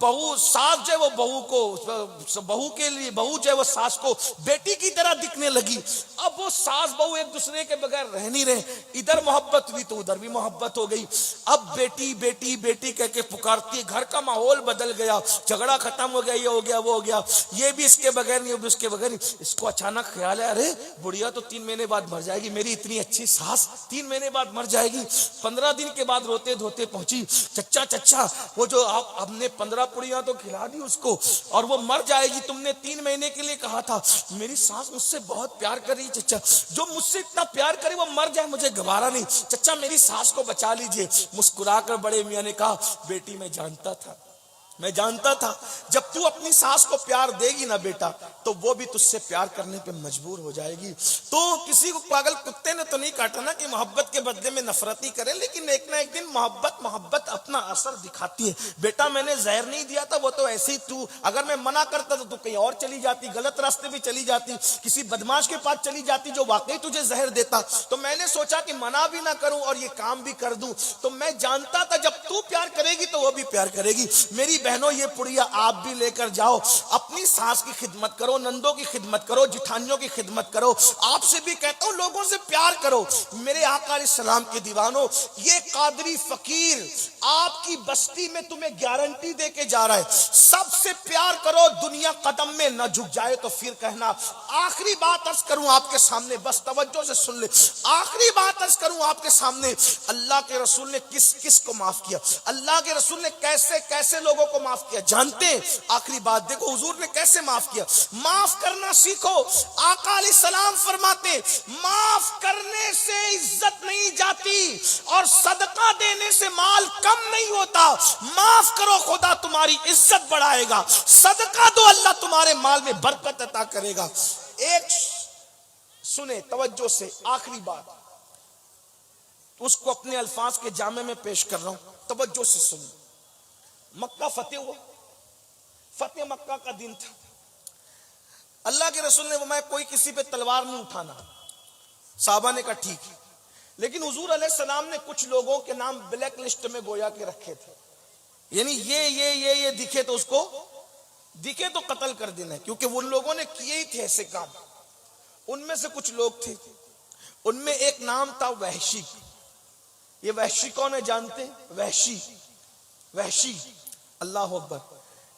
[SPEAKER 1] بہو ساس جو ہے وہ بہو کے لیے بہو جو ہے وہ ساس کو بیٹی کی طرح دکھنے لگی. اب وہ ساس بہو ایک دوسرے کے بغیر رہ نہیں رہے, ادھر محبت ہوئی تو ادھر بھی محبت ہو گئی. اب بیٹی بیٹی بیٹی کہہ کے پکارتی ہے, گھر کا ماحول بدل گیا, جھگڑا ختم ہو گیا, یہ ہو گیا وہ ہو گیا, یہ بھی اس کے بغیر نہیں, وہ بھی اس کے بغیر نہیں. اس کو اچانک خیال ہے ارے بڑھیا تو 3 مہینے بعد مر جائے گی, میری اتنی اچھی ساس 3 مہینے بعد مر جائے گی. 15 دن کے بعد روتے دھوتے پہنچی, چچا وہ جو آپ نے 15 پڑیاں تو کھلا دی اس کو, اور وہ مر جائے گی, تم نے 3 مہینے کے لیے کہا تھا. میری ساس مجھ سے بہت پیار کر رہی, چچا جو مجھ سے اتنا پیار کرے وہ مر جائے مجھے گوارا نہیں, چچا میری ساس کو بچا لیجئے. مسکرا کر بڑے میاں نے کہا بیٹی میں جانتا تھا جب تو اپنی ساس کو پیار دے گی نا بیٹا تو وہ بھی تجھ سے پیار کرنے پہ مجبور ہو جائے گی. تو کسی کو پاگل کتے نے تو نہیں کاٹا نا کہ محبت کے بدلے میں نفرت ہی کرے, لیکن ایک نہ ایک دن محبت اپنا اثر دکھاتی ہے. بیٹا میں نے زہر نہیں دیا تھا, وہ تو ایسے ہی تو اگر میں منع کرتا تو کہیں اور چلی جاتی, غلط راستے بھی چلی جاتی, کسی بدماش کے پاس چلی جاتی جو واقعی تجھے زہر دیتا. تو میں نے سوچا کہ منع بھی نہ کروں اور یہ کام بھی کر دوں. تو میں جانتا تھا جب تو پیار کرے گی تو وہ بھی پیار کرے گی. میری بہنوں یہ پڑیا آپ بھی لے کر جاؤ, اپنی ساس کی خدمت کرو, نندوں کی خدمت کرو, جٹھانیوں کی خدمت کرو. آپ سے بھی کہتا ہوں لوگوں سے پیار کرو. میرے آقا علیہ السلام کے دیوانوں, یہ قادری فقیر آپ کی بستی میں تمہیں گارنٹی دے کے جا رہا ہے, سب سے پیار کرو, دنیا قدم میں نہ جھک جائے تو پھر کہنا. آخری بات عرض کروں آپ کے سامنے, بس توجہ سے سن لے, آخری بات عرض کروں آپ کے سامنے, اللہ کے رسول نے کس کس کو معاف کیا, اللہ کے رسول نے کیسے کیسے لوگوں کو معاف کیا جانتے ہیں. آخری بات دیکھو حضور نے کیسے معاف کیا. معاف کرنا سیکھو. آقا علیہ السلام فرماتے معاف کرنے سے عزت نہیں جاتی اور صدقہ دینے سے مال کم نہیں ہوتا. معاف کرو خدا تمہاری عزت بڑھائے گا, صدقہ دو اللہ تمہارے مال میں برکت عطا کرے گا. ایک سنے توجہ سے, آخری بات اس کو اپنے الفاظ کے جامع میں پیش کر رہا ہوں, توجہ سے سنیں. مکہ فتح ہوا, فتح مکہ کا دن تھا. اللہ کے رسول نے فرمایا کوئی کسی پہ تلوار نہیں اٹھانا. صحابہ نے کہا ٹھیک ہے, لیکن حضور علیہ السلام نے کچھ لوگوں کے نام بلیک لسٹ میں گویا کے رکھے تھے, یعنی یہ دکھے تو اس کو دکھے تو قتل کر دینا ہے, کیونکہ وہ لوگوں نے کیے ہی تھے ایسے کام. ان میں سے کچھ لوگ تھے, ان میں ایک نام تھا وحشی. یہ وحشی کون ہے جانتے ہیں؟ وحشی اللہ اکبر.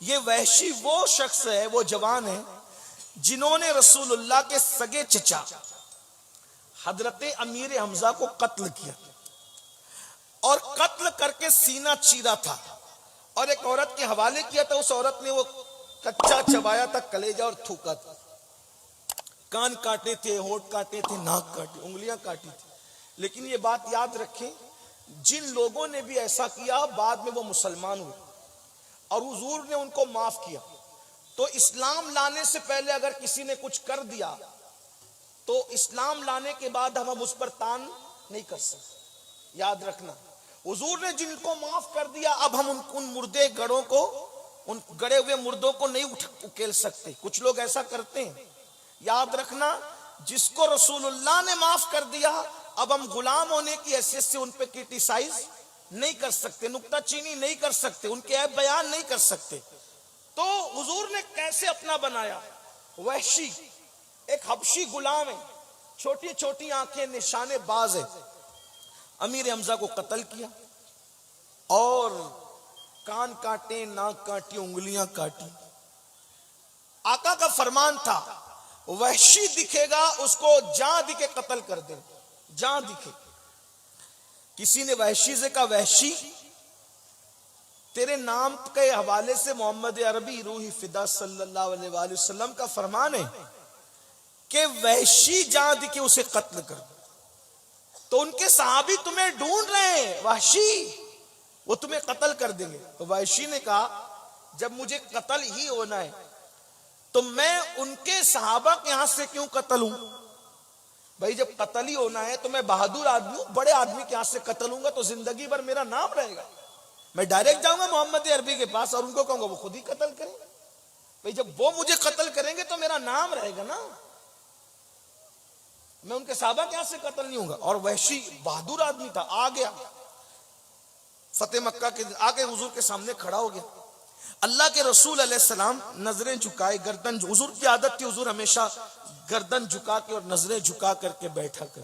[SPEAKER 1] یہ وحشی وہ شخص ہے, وہ جوان ہے جنہوں نے رسول اللہ کے سگے چچا حضرت امیر حمزہ کو قتل کیا, اور قتل کر کے سینہ چیرا تھا, اور ایک عورت کے حوالے کیا تھا. اس عورت نے وہ کچا چبایا تھا, کلیجہ اور تھوکا تھا. کان کاٹے تھے, ہونٹ کاٹے تھے, ناک کاٹے, انگلیاں کاٹی تھی. لیکن یہ بات یاد رکھیں, جن لوگوں نے بھی ایسا کیا بعد میں وہ مسلمان ہوئے اور حضور نے ان کو معاف کیا. تو اسلام لانے سے پہلے اگر کسی نے کچھ کر دیا تو اسلام لانے کے بعد ہم اس پر تان نہیں کر سکتے. یاد رکھنا, حضور نے جن کو معاف کر دیا اب ہم ان مردے گڑوں کو, ان گڑے ہوئے مردوں کو نہیں اکیل سکتے. کچھ لوگ ایسا کرتے ہیں. یاد رکھنا, جس کو رسول اللہ نے معاف کر دیا اب ہم غلام ہونے کی حیثیت سے ان پہ کرٹیسائز نہیں کر سکتے, نکتہ چینی نہیں کر سکتے, ان کے عیب بیان نہیں کر سکتے. تو حضور نے کیسے اپنا بنایا؟ وحشی ایک حبشی غلام ہے, چھوٹی چھوٹی آنکھیں, نشانے باز ہے. امیر حمزہ کو قتل کیا اور کان کاٹے, ناک کاٹی, انگلیاں کاٹی. آقا کا فرمان تھا وحشی دکھے گا اس کو جاں دکھے قتل کر دے, جاں دکھے. کسی نے وحشی سے کہا وحشی تیرے نام کے حوالے سے محمد عربی روح فدا صلی اللہ علیہ وآلہ وسلم کا فرمان ہے کہ وحشی جاں دکھے اسے قتل کر. تو ان کے صحابی تمہیں ڈھونڈ رہے ہیں وحشی، وہ تمہیں قتل کر دیں گے. تو وحشی نے کہا جب مجھے قتل ہی ہونا ہے تو میں ان کے صحابہ کے ہاتھ سے کیوں قتل ہوں؟ بھائی جب قتل ہی ہونا ہے تو میں بہادر آدمی ہوں، بڑے آدمی کے ہاتھ سے قتل ہوں گا تو زندگی بھر میرا نام رہے گا. میں ڈائریکٹ جاؤں گا محمد عربی کے پاس اور ان کو کہوں گا وہ خود ہی قتل کریں. بھائی جب وہ مجھے قتل کریں گے تو میرا نام رہے گا نا، میں ان کے صحابہ کے ہاتھ سے قتل نہیں ہوں گا. اور وحشی بہادر آدمی تھا، آ گیا فتح مکہ کے آگے حضور کے سامنے کھڑا ہو گیا. اللہ کے رسول علیہ السلام نظریں جھکائے، گردن، حضور کی عادت تھی حضور ہمیشہ گردن جھکا کے اور نظریں جھکا کر کے بیٹھا کر،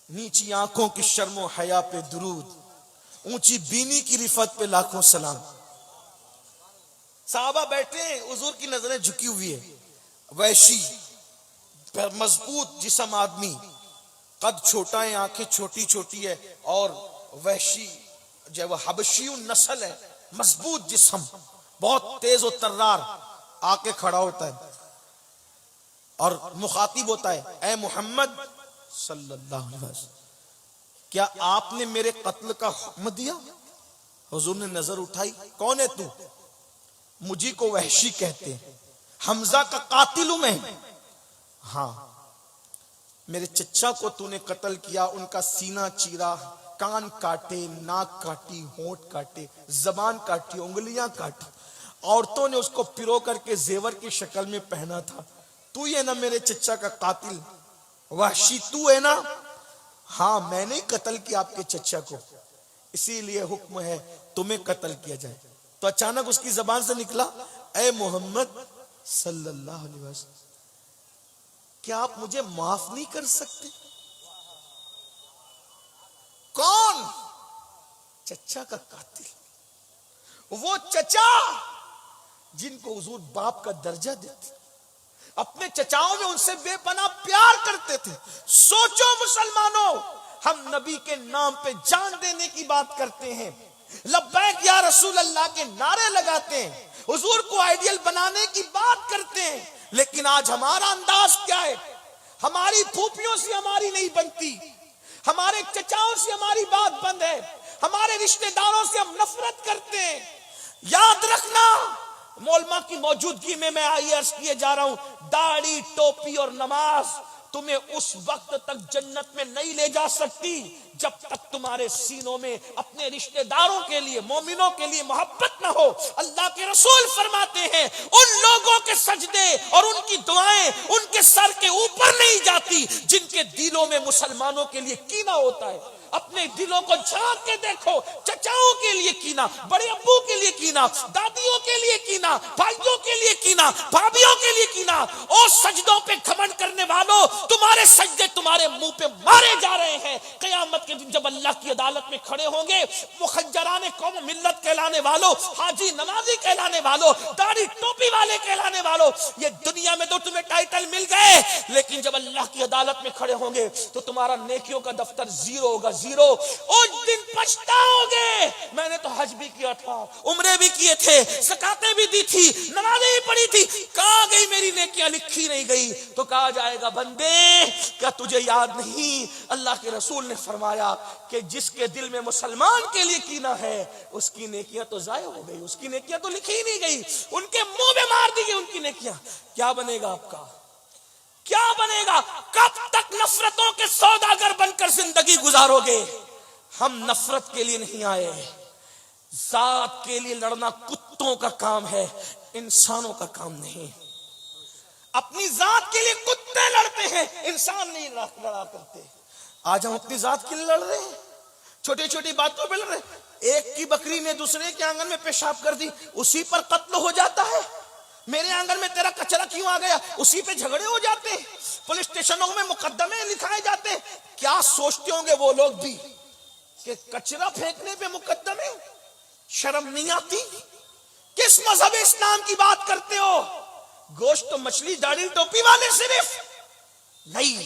[SPEAKER 1] نیچی آنکھوں کی شرم و حیا پہ درود، اونچی بینی کی رفت پہ لاکھوں سلام. صحابہ بیٹھے ہیں، حضور کی نظریں جھکی ہوئی ہے. وحشی مضبوط جسم آدمی، قد چھوٹا ہے، آنکھیں چھوٹی چھوٹی ہے، اور وحشی جو ہے وہ حبشی نسل ہے، مضبوط جسم، بہت تیز و ترار. آ کے کھڑا ہوتا ہے اور مخاطب ہوتا ہے، اے محمد صلی اللہ علیہ وسلم، کیا آپ نے میرے قتل کا حکم دیا؟ حضور نے نظر اٹھائی، کون ہے تو؟ مجھے کو وحشی کہتے ہیں، حمزہ کا قاتل ہوں میں. ہاں، میرے چچا کو تو نے قتل کیا، ان کا سینہ چیرا، کان کاٹے، ناک کاٹی، ہونٹ کاٹے، زبان کاٹی، انگلیاں کاٹی، عورتوں نے اس کو پرو کر کے زیور کی شکل میں پہنا تھا. تو یہ نا میرے چچا کا قاتل وحشی، تو ہے نا؟ ہاں، میں نے قتل کیا آپ کے چچا کو، اسی لیے حکم ہے تمہیں قتل کیا جائے. تو اچانک اس کی زبان سے نکلا، اے محمد صلی اللہ علیہ وسلم، کیا آپ مجھے معاف نہیں کر سکتے؟ کون؟ چچا کا قاتل، وہ چچا جن کو حضور باپ کا درجہ دیتے، اپنے چچاؤں میں ان سے بے پناہ پیار کرتے تھے. سوچو مسلمانوں، ہم نبی کے نام پہ جان دینے کی بات کرتے ہیں، لبیک یا رسول اللہ کے نعرے لگاتے ہیں، حضور کو آئیڈیل بنانے کی بات کرتے ہیں، لیکن آج ہمارا انداز کیا ہے؟ ہماری پھوپھیوں سے ہماری نہیں بنتی، ہمارے چچاؤں سے ہماری بات بند ہے، ہمارے رشتہ داروں سے ہم نفرت کرتے ہیں. یاد رکھنا، مولما کی موجودگی میں آئی عرض کیے جا رہا ہوں، داڑھی، ٹوپی اور نماز تمہیں اس وقت تک جنت میں نہیں لے جا سکتی جب تک تمہارے سینوں میں اپنے رشتہ داروں کے لیے، مومنوں کے لیے محبت نہ ہو. اللہ کے رسول فرماتے ہیں ان لوگوں کے سجدے اور ان کی دعائیں ان کے سر کے اوپر نہیں جاتی جن کے دلوں میں مسلمانوں کے لیے کینہ ہوتا ہے. اپنے دلوں کو جھانک کے دیکھو، چچاؤں کے لیے کینہ، بڑے ابو کے لیے کینہ، دادیوں کے لیے کینہ، بھائیوں کے لیے کینہ، بھابھیوں کے لیے کینہ. اور سجدوں پہ گھمنڈ کرنے والوں، تمہارے سجدے تمہارے منہ پہ مارے جا رہے ہیں. قیامت کے دن جب اللہ کی عدالت میں کھڑے ہوں گے، مخجران قوم ملت کہلانے والوں، حاجی نمازی کہلانے والوں، داڑھی ٹوپی والے کہلانے والوں، یہ دنیا میں تو تمہیں ٹائٹل مل گئے، لیکن جب اللہ کی عدالت میں کھڑے ہوں گے تو تمہارا نیکیوں کا دفتر زیرو ہوگا، زیرو. اس دن پچھتاؤ گے، میں نے تو حج بھی کیا تھا، عمرے بھی کیے تھے، زکاتیں بھی دی تھی، نمازیں بھی پڑھی تھی، کہاں گئی میری نیکیاں؟ لکھی نہیں گئی. تو کہا جائے گا بندے کیا تجھے یاد نہیں؟ اللہ کے رسول نے فرمایا کہ جس کے دل میں مسلمان کے لیے کینہ ہے اس کی نیکیاں تو ضائع ہو گئی، اس کی نیکیاں تو لکھی ہی نہیں گئی، ان کے منہ میں مار دی گئی ان کی نیکیاں. کیا بنے گا آپ کا؟ کیا بنے گا؟ کب تک نفرتوں کے سوداگر بن کر زندگی گزارو گے؟ ہم نفرت کے لیے نہیں آئے، ذات کے لیے لڑنا کتوں کا کام ہے، انسانوں کا کام نہیں. اپنی ذات کے لیے کتے لڑتے ہیں، انسان نہیں لڑا کرتے. آج ہم اپنی ذات کے لیے لڑ رہے ہیں، چھوٹی چھوٹی باتوں پہ لڑ رہے ہیں. ایک کی بکری نے دوسرے کے آنگن میں پیشاب کر دی، اسی پر قتل ہو جاتا ہے. میرے آنگن میں تیرا کچرا کیوں آ گیا، اسی پہ جھگڑے ہو جاتے ہیں، پولیس اسٹیشنوں میں مقدمے لکھائے جاتے ہیں. کیا سوچتے ہوں گے وہ لوگ بھی کہ کچرا پھینکنے پہ مقدمے؟ شرم نہیں آتی؟ کس مذہب اسلام کی بات کرتے ہو؟ گوشت تو مچھلی داڑھی ٹوپی والے صرف نہیں،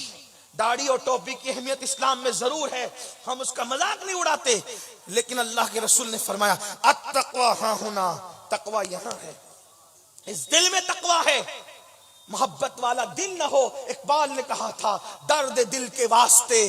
[SPEAKER 1] داڑھی اور ٹوپی کی اہمیت اسلام میں ضرور ہے، ہم اس کا مذاق نہیں اڑاتے، لیکن اللہ کے رسول نے فرمایا التقوی ہاں ہونا، تقوی یہاں ہے، اس دل میں تقوی ہے. محبت والا دل نہ ہو. اقبال نے کہا تھا درد دل کے واسطے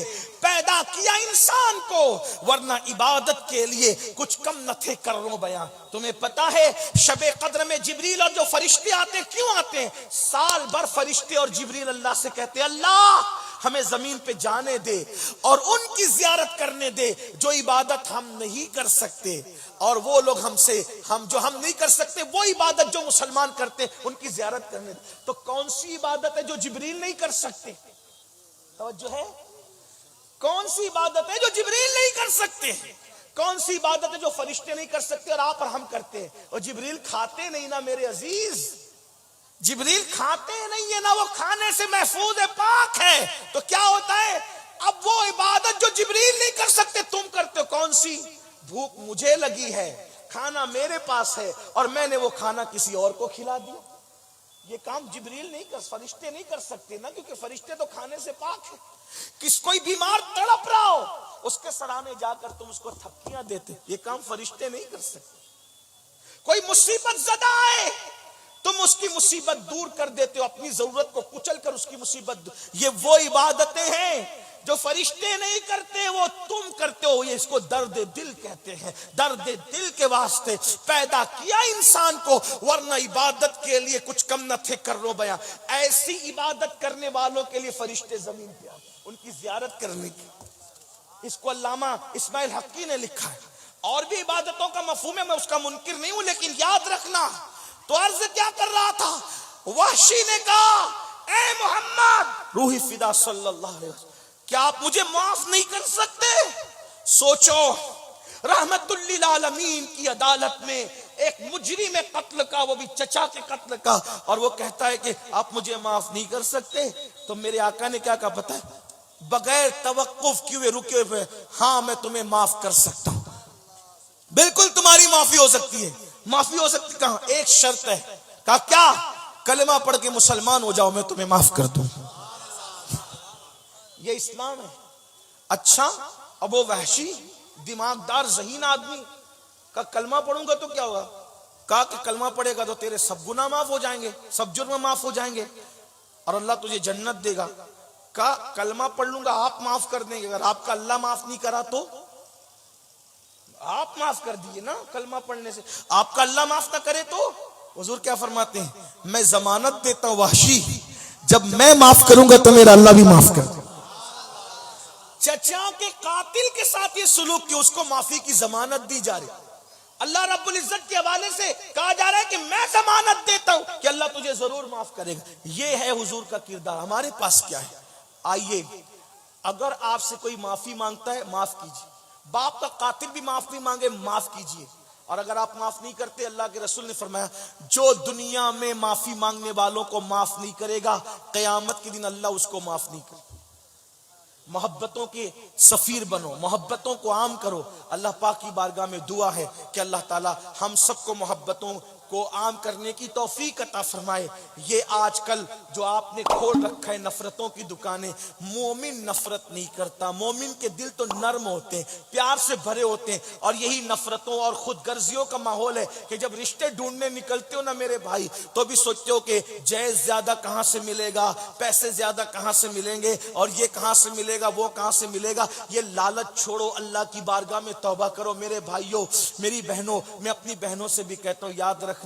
[SPEAKER 1] پیدا کیا انسان کو, ورنہ عبادت کے لیے کچھ کم نہ تھے کروں بیاں. تمہیں پتا ہے شب قدر میں جبریل اور جو فرشتے آتے ہیں, کیوں آتے ہیں؟ سال بھر فرشتے اور جبریل اللہ سے کہتے ہیں اللہ ہمیں زمین پہ جانے دے اور ان کی زیارت کرنے دے جو عبادت ہم نہیں کر سکتے, اور وہ لوگ ہم نہیں کر سکتے وہ عبادت جو مسلمان کرتے ہیں ان کی زیارت کرنے دے. تو کون سی عبادت ہے جو جبریل نہیں کر سکتے؟ توجہ ہے. کون سی عبادت ہے جو جبریل نہیں کر سکتے؟ کون سی عبادت ہے جو فرشتے نہیں کر سکتے اور آپ اور ہم کرتے ہیں؟ اور جبریل کھاتے نہیں نا میرے عزیز, جبریل کھاتے نہیں ہے نا, وہ کھانے سے محفوظ ہے, پاک ہے. تو کیا ہوتا ہے, اب وہ عبادت جو جبریل نہیں کر سکتے تم کرتے ہو. کون سی؟ بھوک مجھے لگی ہے, کھانا میرے پاس ہے اور میں نے وہ کھانا کسی اور کو کھلا دیا. یہ کام جبریل نہیں کر, فرشتے نہیں کر سکتے نا, کیونکہ فرشتے تو کھانے سے پاک ہے. کوئی بیمار تڑپ رہا ہو اس کے سرانے جا کر تم اس کو تھپکیاں دیتے, یہ کام فرشتے نہیں کر سکتے. کوئی مصیبت زدہ آئے تم اس کی مصیبت دور کر دیتے ہو, اپنی ضرورت کو کچل کر اس کی مصیبت. یہ وہ عبادتیں ہیں جو فرشتے نہیں کرتے, وہ تم کرتے ہو. یہ اس کو درد دل کہتے ہیں. درد دل کے واسطے پیدا کیا انسان کو, ورنہ عبادت کے لیے کچھ کم نہ تھے کرو بیاں. ایسی عبادت کرنے والوں کے لیے فرشتے زمین پہ آتے, ان کی زیارت کرنے کی. اس کو علامہ اسماعیل حقی نے لکھا ہے. اور بھی عبادتوں کا مفہوم ہے, میں اس کا منکر نہیں ہوں, لیکن یاد رکھنا. تو عرض کیا کر رہا تھا, وحشی نے کہا اے محمد روحی فدا صلی اللہ علیہ وسلم, کیا آپ مجھے معاف نہیں کر سکتے؟ سوچو رحمت للعالمین کی عدالت میں ایک مجرم قتل کا, وہ بھی چچا کے قتل کا, اور وہ کہتا ہے کہ آپ مجھے معاف نہیں کر سکتے. تو میرے آقا نے کیا کہا پتہ ہے, بغیر توقف کیے رکے ہوئے, ہاں میں تمہیں معاف کر سکتا ہوں, بالکل تمہاری معافی ہو سکتی ہے. معافی ہو سکتی, کہاں ایک شرط ہے. کہا کیا؟ کلمہ پڑھ کے مسلمان ہو جاؤ میں تمہیں معاف کر دوں. یہ اسلام ہے. اچھا اب وہ وحشی دماغدار ذہین آدمی کا کلمہ پڑھوں گا تو کیا ہوگا؟ کہا کہ کلمہ پڑھے گا تو تیرے سب گناہ معاف ہو جائیں گے, سب جرم معاف ہو جائیں گے اور اللہ تجھے جنت دے گا. کہا کلمہ پڑھ لوں گا آپ معاف کر دیں گے, اگر آپ کا اللہ معاف نہیں کرا تو آپ معاف کر دیے نا کلمہ پڑھنے سے. آپ کا اللہ معاف نہ کرے تو حضور کیا فرماتے ہیں, میں ضمانت دیتا ہوں وحشی جب میں معاف کروں گا تو میرا اللہ بھی معاف کر دے. چچا کے قاتل کے ساتھ یہ سلوک کی, اس کو معافی کی ضمانت دی جا رہی. اللہ رب العزت کے حوالے سے کہا جا رہا ہے کہ میں ضمانت دیتا ہوں کہ اللہ تجھے ضرور معاف کرے گا. یہ ہے حضور کا کردار. ہمارے پاس کیا ہے؟ آئیے, اگر آپ سے کوئی معافی مانگتا ہے معاف کیجیے, باپ کا قاتل بھی معافی مانگے معاف کیجیے, اور اگر آپ معاف نہیں کرتے, اللہ کے رسول نے فرمایا جو دنیا میں معافی مانگنے والوں کو معاف نہیں کرے گا, قیامت کے دن اللہ اس کو معاف نہیں کرے. محبتوں کے سفیر بنو, محبتوں کو عام کرو. اللہ پاک کی بارگاہ میں دعا ہے کہ اللہ تعالی ہم سب کو محبتوں کو عام کرنے کی توفیق عطا فرمائے. یہ آج کل جو آپ نے کھول رکھا ہے نفرتوں کی دکانیں, مومن نفرت نہیں کرتا. مومن کے دل تو نرم ہوتے ہیں, پیار سے بھرے ہوتے ہیں, اور یہی نفرتوں اور خود غرضیوں کا ماحول ہے کہ جب رشتے ڈھونڈنے نکلتے ہو نا میرے بھائی, تو بھی سوچتے ہو کہ جائز زیادہ کہاں سے ملے گا, پیسے زیادہ کہاں سے ملیں گے, اور یہ کہاں سے ملے گا, وہ کہاں سے ملے گا. یہ لالچ چھوڑو, اللہ کی بارگاہ میں توبہ کرو. میرے بھائیوں, میری بہنوں, میں اپنی بہنوں سے بھی کہتا ہوں, یاد رکھنا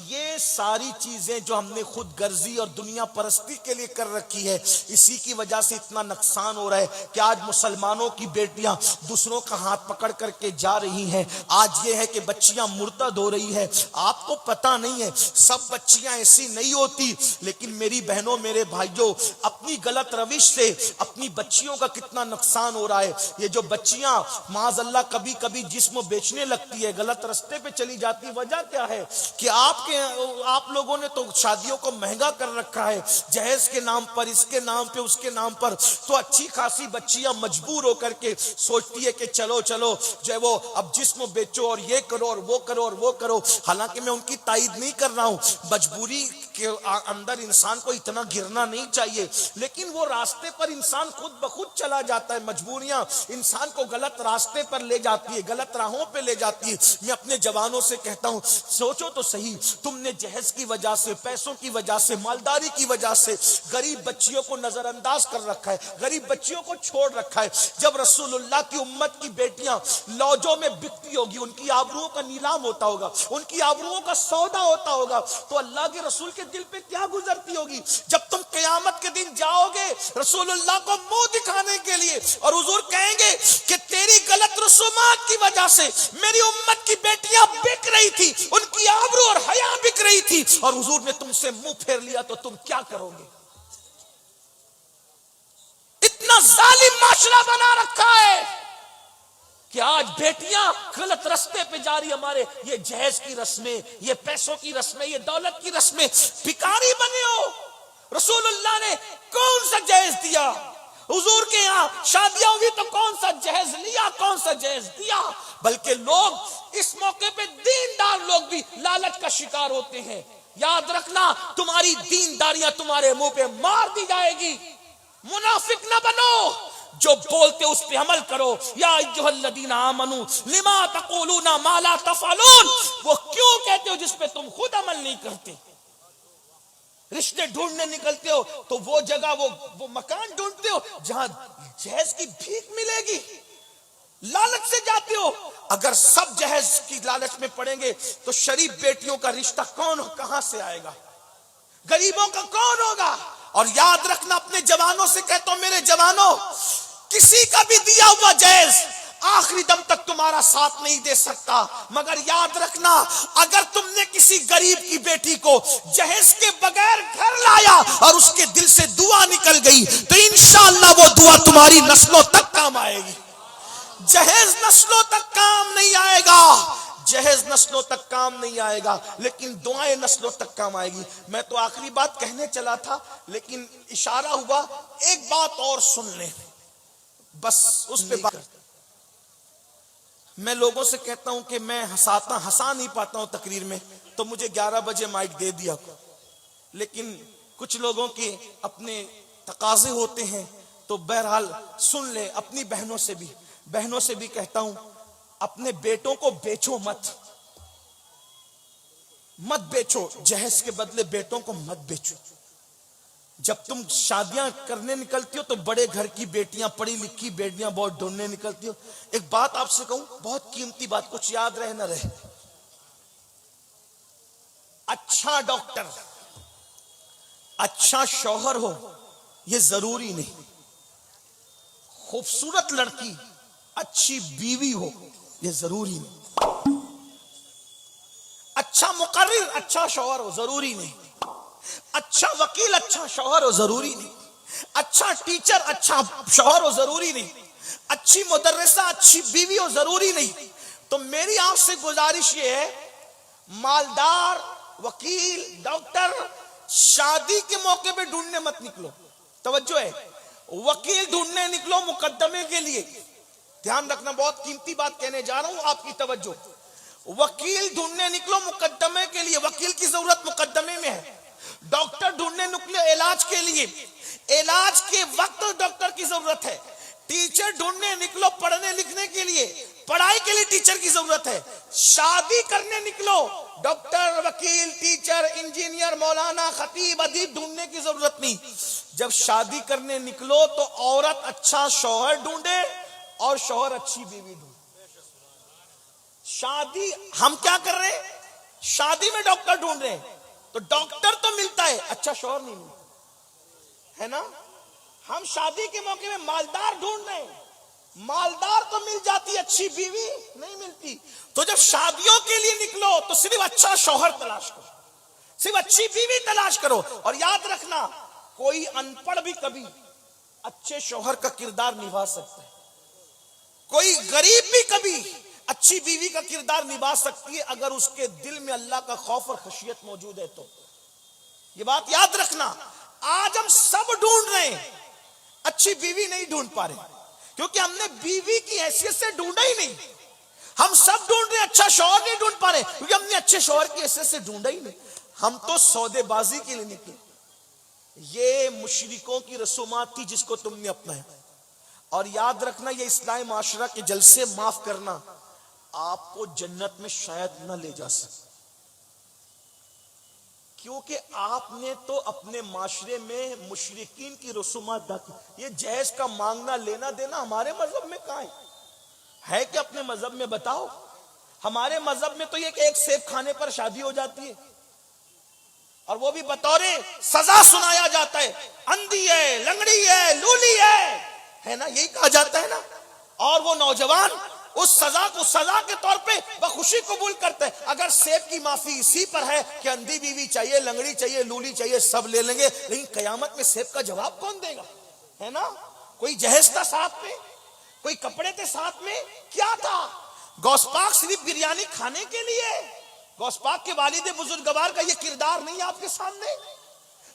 [SPEAKER 1] یہ ساری چیزیں جو ہم نے خود غرضی اور دنیا پرستی کے لیے کر رکھی ہے, اسی کی وجہ سے اتنا نقصان ہو رہا ہے کہ آج مسلمانوں کی بیٹیاں دوسروں کا ہاتھ پکڑ کر کے جا رہی ہیں. آج یہ ہے کہ بچیاں مرتد ہو رہی ہے. آپ کو پتا نہیں ہے, سب بچیاں ایسی نہیں ہوتی, لیکن میری بہنوں, میرے بھائیوں, اپنی غلط روش سے اپنی بچیوں کا کتنا نقصان ہو رہا ہے. یہ جو بچیاں معاذ اللہ کبھی کبھی جسم بیچنے لگتی ہے, غلط رستے پہ چلی جاتی, وجہ کیا ہے کہ آپ لوگوں نے تو شادیوں کو مہنگا کر رکھا ہے, جہیز کے نام پر, اس کے نام پہ, اس کے نام پر. تو اچھی خاصی بچیاں مجبور ہو کر کے سوچتی ہے کہ چلو چلو جو ہے وہ اب جسم بیچو اور یہ کرو اور وہ کرو اور وہ کرو. حالانکہ میں ان کی تائید نہیں کر رہا ہوں, مجبوری کے اندر انسان کو اتنا گرنا نہیں چاہیے, لیکن وہ راستے پر انسان خود بخود چلا جاتا ہے. مجبوریاں انسان کو غلط راستے پر لے جاتی ہے, غلط راہوں پہ لے جاتی ہے. میں اپنے جوانوں سے کہتا ہوں, سوچو تو صحیح، تم نے جہیز کی وجہ سے، پیسوں کی وجہ سے، مالداری کی وجہ سے غریب بچیوں کو نظر انداز کر رکھا ہے، غریب بچیوں کو چھوڑ رکھا ہے۔ جب رسول اللہ کی امت کی بیٹیاں لوجوں میں بکتی ہوگی، ان کی آبروؤں کا نیلام ہوتا ہوگا، ان کی آبروؤں کا سودا ہوتا ہوگا، تو اللہ کے رسول کے دل پہ کیا گزرتی ہوگی؟ جب تم قیامت کے دن جاؤ گے رسول اللہ کو منہ دکھانے کے لیے، اور حضور کہیں گے کہ تیری غلط رسومات کی وجہ سے میری امت کی بیٹیاں بک رہی تھی، ان کی آبرو اور حیا بک رہی تھی، اور حضور نے تم سے منہ پھیر لیا، تو تم کیا کرو گے؟ اتنا ظالم معاشرہ بنا رکھا ہے کہ آج بیٹیاں غلط رستے پہ جاری، ہمارے یہ جہیز کی رسمیں، یہ پیسوں کی رسمیں، یہ دولت کی رسمیں، بھکاری بنے ہو۔ رسول اللہ نے کون سا جہیز دیا؟ حضور کے یہاں شادیاں ہوئی تو کون سا جہیز لیا، کون سا جہیز دیا؟ بلکہ لوگ اس موقع پہ دیندار لوگ بھی لالچ کا شکار ہوتے ہیں۔ یاد رکھنا تمہاری دینداریاں تمہارے منہ پہ مار دی جائے گی۔ منافق نہ بنو، جو بولتے اس پہ عمل کرو۔ یا ایھا الذین آمنوا لما تقولون ما لا تفعلون، وہ کیوں کہتے ہو جس پہ تم خود عمل نہیں کرتے؟ رشتے ڈھونڈنے نکلتے ہو تو وہ جگہ وہ مکان ڈھونڈتے ہو جہاں جہیز کی بھیک ملے گی، لالچ سے جاتے ہو۔ اگر سب جہیز کی لالچ میں پڑیں گے تو شریف بیٹیوں کا رشتہ کون کہاں سے آئے گا؟ غریبوں کا کون ہوگا؟ اور یاد رکھنا، اپنے جوانوں سے کہتا ہوں، میرے جوانوں، کسی کا بھی دیا ہوا جہیز آخری دم تک تمہارا ساتھ نہیں دے سکتا، مگر یاد رکھنا اگر تم نے کسی غریب کی بیٹی کو جہیز کے بغیر گھر لایا اور اس کے دل سے دعا نکل گئی تو انشاءاللہ وہ دعا تمہاری نسلوں تک کام آئے گی۔ جہیز نسلوں تک کام نہیں آئے گا، جہیز نسلوں تک کام نہیں آئے گا، لیکن دعائیں نسلوں تک کام آئے گی۔ میں تو آخری بات کہنے چلا تھا لیکن اشارہ ہوا، ایک بات اور سن لیں، بس اس پہ بات۔ میں لوگوں سے کہتا ہوں کہ میں ہنسا نہیں پاتا ہوں تقریر میں، تو مجھے 11 بجے مائک دے دیا، لیکن کچھ لوگوں کے اپنے تقاضے ہوتے ہیں، تو بہرحال سن لیں۔ اپنی بہنوں سے بھی کہتا ہوں، اپنے بیٹوں کو بیچو مت بیچو، جہیز کے بدلے بیٹوں کو مت بیچو۔ جب تم شادیاں کرنے نکلتی ہو تو بڑے گھر کی بیٹیاں، پڑھی لکھی بیٹیاں بہت ڈھونڈنے نکلتی ہو۔ ایک بات آپ سے کہوں، بہت قیمتی بات، کچھ یاد رہے نہ رہے، اچھا ڈاکٹر، اچھا شوہر ہو یہ ضروری نہیں، خوبصورت لڑکی، اچھی بیوی ہو یہ ضروری نہیں، اچھا مقرر، اچھا شوہر ہو ضروری نہیں، اچھا وکیل، اچھا شوہر ہو ضروری نہیں، اچھا ٹیچر، اچھا شوہر ہو ضروری نہیں، اچھی مدرسہ، اچھی بیوی ہو ضروری نہیں۔ تو میری آپ سے گزارش یہ ہے، مالدار، وکیل، ڈاکٹر شادی کے موقع پہ ڈھونڈنے مت نکلو، توجہ ہے، وکیل ڈھونڈنے نکلو مقدمے کے لیے، دھیان رکھنا، بہت قیمتی بات کہنے جا رہا ہوں، آپ کی توجہ، وکیل ڈھونڈنے نکلو مقدمے کے لیے، وکیل کی ضرورت مقدمے میں ہے۔ ڈاکٹر ڈھونڈنے نکلو علاج کے لیے، علاج کے وقت ڈاکٹر کی ضرورت ہے۔ ٹیچر ڈھونڈنے نکلو پڑھنے لکھنے کے لیے، پڑھائی کے لیے ٹیچر کی ضرورت ہے۔ شادی کرنے نکلو، ڈاکٹر، وکیل، ٹیچر، انجینئر، مولانا، خطیب، ادیب ڈھونڈنے کی ضرورت نہیں۔ جب شادی کرنے نکلو تو عورت اچھا شوہر ڈھونڈے اور شوہر اچھی بیوی ڈھونڈے۔ شادی ہم کیا کر رہے ہیں؟ شادی میں ڈاکٹر ڈھونڈ رہے ہیں، تو ڈاکٹر تو ملتا ہے، اچھا شوہر نہیں ملتا ہے نا۔ ہم شادی کے موقع میں مالدار ڈھونڈ رہے ہیں، مالدار تو مل جاتی، اچھی بیوی نہیں ملتی۔ تو جب شادیوں کے لیے نکلو تو صرف اچھا شوہر تلاش کرو، صرف اچھی بیوی تلاش کرو، اور یاد رکھنا کوئی ان پڑھ بھی کبھی اچھے شوہر کا کردار نبھا سکتا ہے، کوئی غریب بھی کبھی اچھی بیوی کا کردار نبھا سکتی ہے اگر اس کے دل میں اللہ کا خوف اور خشیت موجود ہے تو۔ یہ بات یاد رکھنا، آج ہم سب ڈھونڈ رہے ہیں، اچھی بیوی نہیں ڈھونڈ پا رہے کیونکہ ہم نے بیوی کی حیثیت سے ڈھونڈا ہی نہیں۔ ہم سب ڈھونڈ رہے ہیں، اچھا شوہر نہیں ڈھونڈ پا رہے کیونکہ ہم نے اچھے شوہر کی حیثیت سے ڈھونڈا ہی نہیں۔ ہم تو سودے بازی کے لیے نکلے۔ یہ مشرکوں کی رسومات تھی جس کو تم نے اپنایا، اور یاد رکھنا یہ اسلامی معاشرہ کے جلسے معاف کرنا آپ کو جنت میں شاید نہ لے جا سکے۔ کیونکہ آپ نے تو اپنے معاشرے میں مشرکین کی رسومات رکھی. یہ جہیز کا مانگنا لینا دینا ہمارے مذہب میں کہاں ہے کہ اپنے مذہب میں بتاؤ. ہمارے مذہب میں تو یہ کہ ایک سیب کھانے پر شادی ہو جاتی ہے اور وہ بھی بطور سزا سنایا جاتا ہے. اندھی ہے, لنگڑی ہے, لولی ہے نا, یہی کہا جاتا ہے نا. اور وہ نوجوان اس سزا کو سزا کے طور پہ بخوشی قبول کرتے ہیں. اگر سیب کی معافی اسی پر ہے کہ اندھی بیوی چاہیے, لنگڑی چاہیے, لولی چاہیے, سب لے لیں گے, لیکن قیامت میں سیب کا جواب کون دے گا؟ ہے نا. کوئی جہیز تھا ساتھ میں, کوئی کپڑے تھے ساتھ میں, کیا تھا؟ غوث پاک صرف بریانی کھانے کے لیے؟ غوث پاک کے والد بزرگوار کا یہ کردار نہیں آپ کے سامنے؟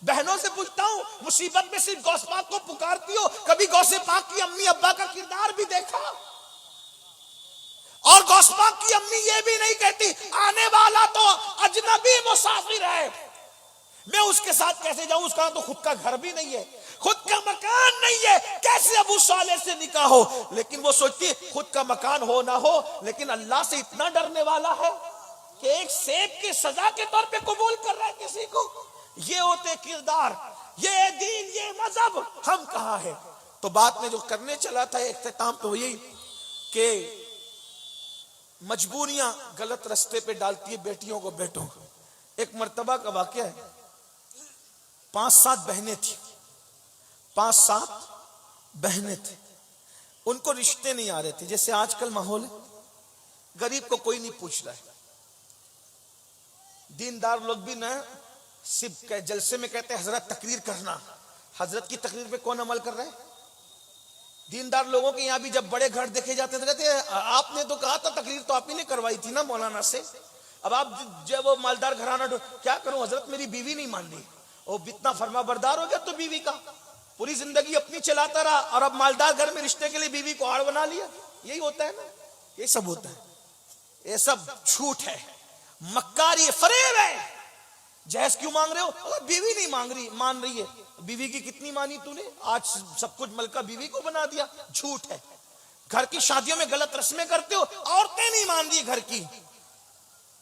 [SPEAKER 1] بہنوں سے پوچھتا ہوں, مصیبت میں صرف غوث پاک کو پکارتی ہو, کبھی غوث پاک کی امی ابا کا کردار بھی دیکھا؟ اور غوث پاک کی امی یہ بھی نہیں کہتی آنے والا تو اجنبی مسافر ہے, میں اس کے ساتھ کیسے جاؤں, اس کا تو خود کا گھر بھی نہیں ہے, خود کا مکان نہیں ہے, کیسے ابو صالح سے نکاح ہو؟ لیکن وہ سوچتی ہے خود کا مکان ہو نہ ہو, لیکن اللہ سے اتنا ڈرنے والا ہے کہ ایک سیب کی سزا کے طور پہ قبول کر رہا ہے کسی کو. یہ ہوتے کردار, یہ دین, یہ مذہب ہم کہاں ہے؟ تو بات میں جو کرنے چلا تھا اختتام تو یہی کہ مجبوریاں غلط رستے پہ ڈالتی ہے بیٹیوں کو, بیٹوں کو. ایک مرتبہ کا واقعہ ہے, 5-7 بہنیں تھیں, 5-7 بہنیں تھیں, ان کو رشتے نہیں آ رہے تھے. جیسے آج کل ماحول ہے, غریب کو کوئی نہیں پوچھ رہا ہے. دیندار لوگ بھی نہ صرف جلسے میں کہتے ہیں حضرت تقریر کرنا, حضرت کی تقریر پہ کون عمل کر رہا ہے؟ دیندار لوگوں کے یہاں بھی جب بڑے گھر دیکھے جاتے تھے کہتے ہیں آپ نے تو کہا تھا تقریر تو آپ ہی نے کروائی تھی نا مولانا سے, اب آپ جب وہ مالدار گھرانہ کیا کروں حضرت میری بیوی نہیں مان رہی. وہ اتنا فرما بردار ہو گیا تو بیوی کا, پوری زندگی اپنی چلاتا رہا اور اب مالدار گھر میں رشتے کے لیے بیوی کو آڑ بنا لیا. یہی ہوتا ہے نا, یہ سب ہوتا ہے. یہ سب جھوٹ ہے, مکاری, فریب ہے. جہیز کیوں مانگ رہے ہو؟ بیوی نہیں مان رہی ہے. بیوی کی کتنی مانی تو نے؟ آج سب کچھ ملکہ بیوی کو بنا دیا. جھوٹ ہے. گھر کی شادیوں میں غلط رسمیں کرتے ہو, عورتیں نہیں مان رہی گھر کی,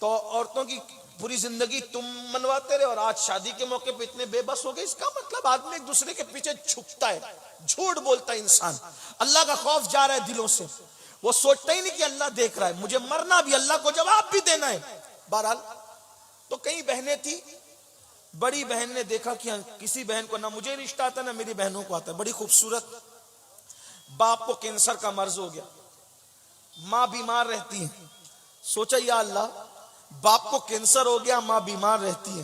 [SPEAKER 1] تو عورتوں کی پوری زندگی تم منواتے رہے اور آج شادی کے موقع پہ اتنے بے بس ہو گئے. اس کا مطلب آدمی ایک دوسرے کے پیچھے چھپتا ہے, جھوٹ بولتا ہے انسان. اللہ کا خوف جا رہا ہے دلوں سے, وہ سوچتا ہی نہیں کہ اللہ دیکھ رہا ہے, مجھے مرنا بھی, اللہ کو جواب بھی دینا ہے. بہرحال تو کئی بہنیں تھی, بڑی بہن نے دیکھا کہ کسی بہن کو نہ مجھے رشتہ آتا نہ میری بہنوں کو آتا, بڑی خوبصورت. باپ کو کینسر کا مرض ہو گیا, ماں بیمار رہتی ہے. سوچا یا اللہ, باپ کو کینسر ہو گیا, ماں بیمار رہتی ہے,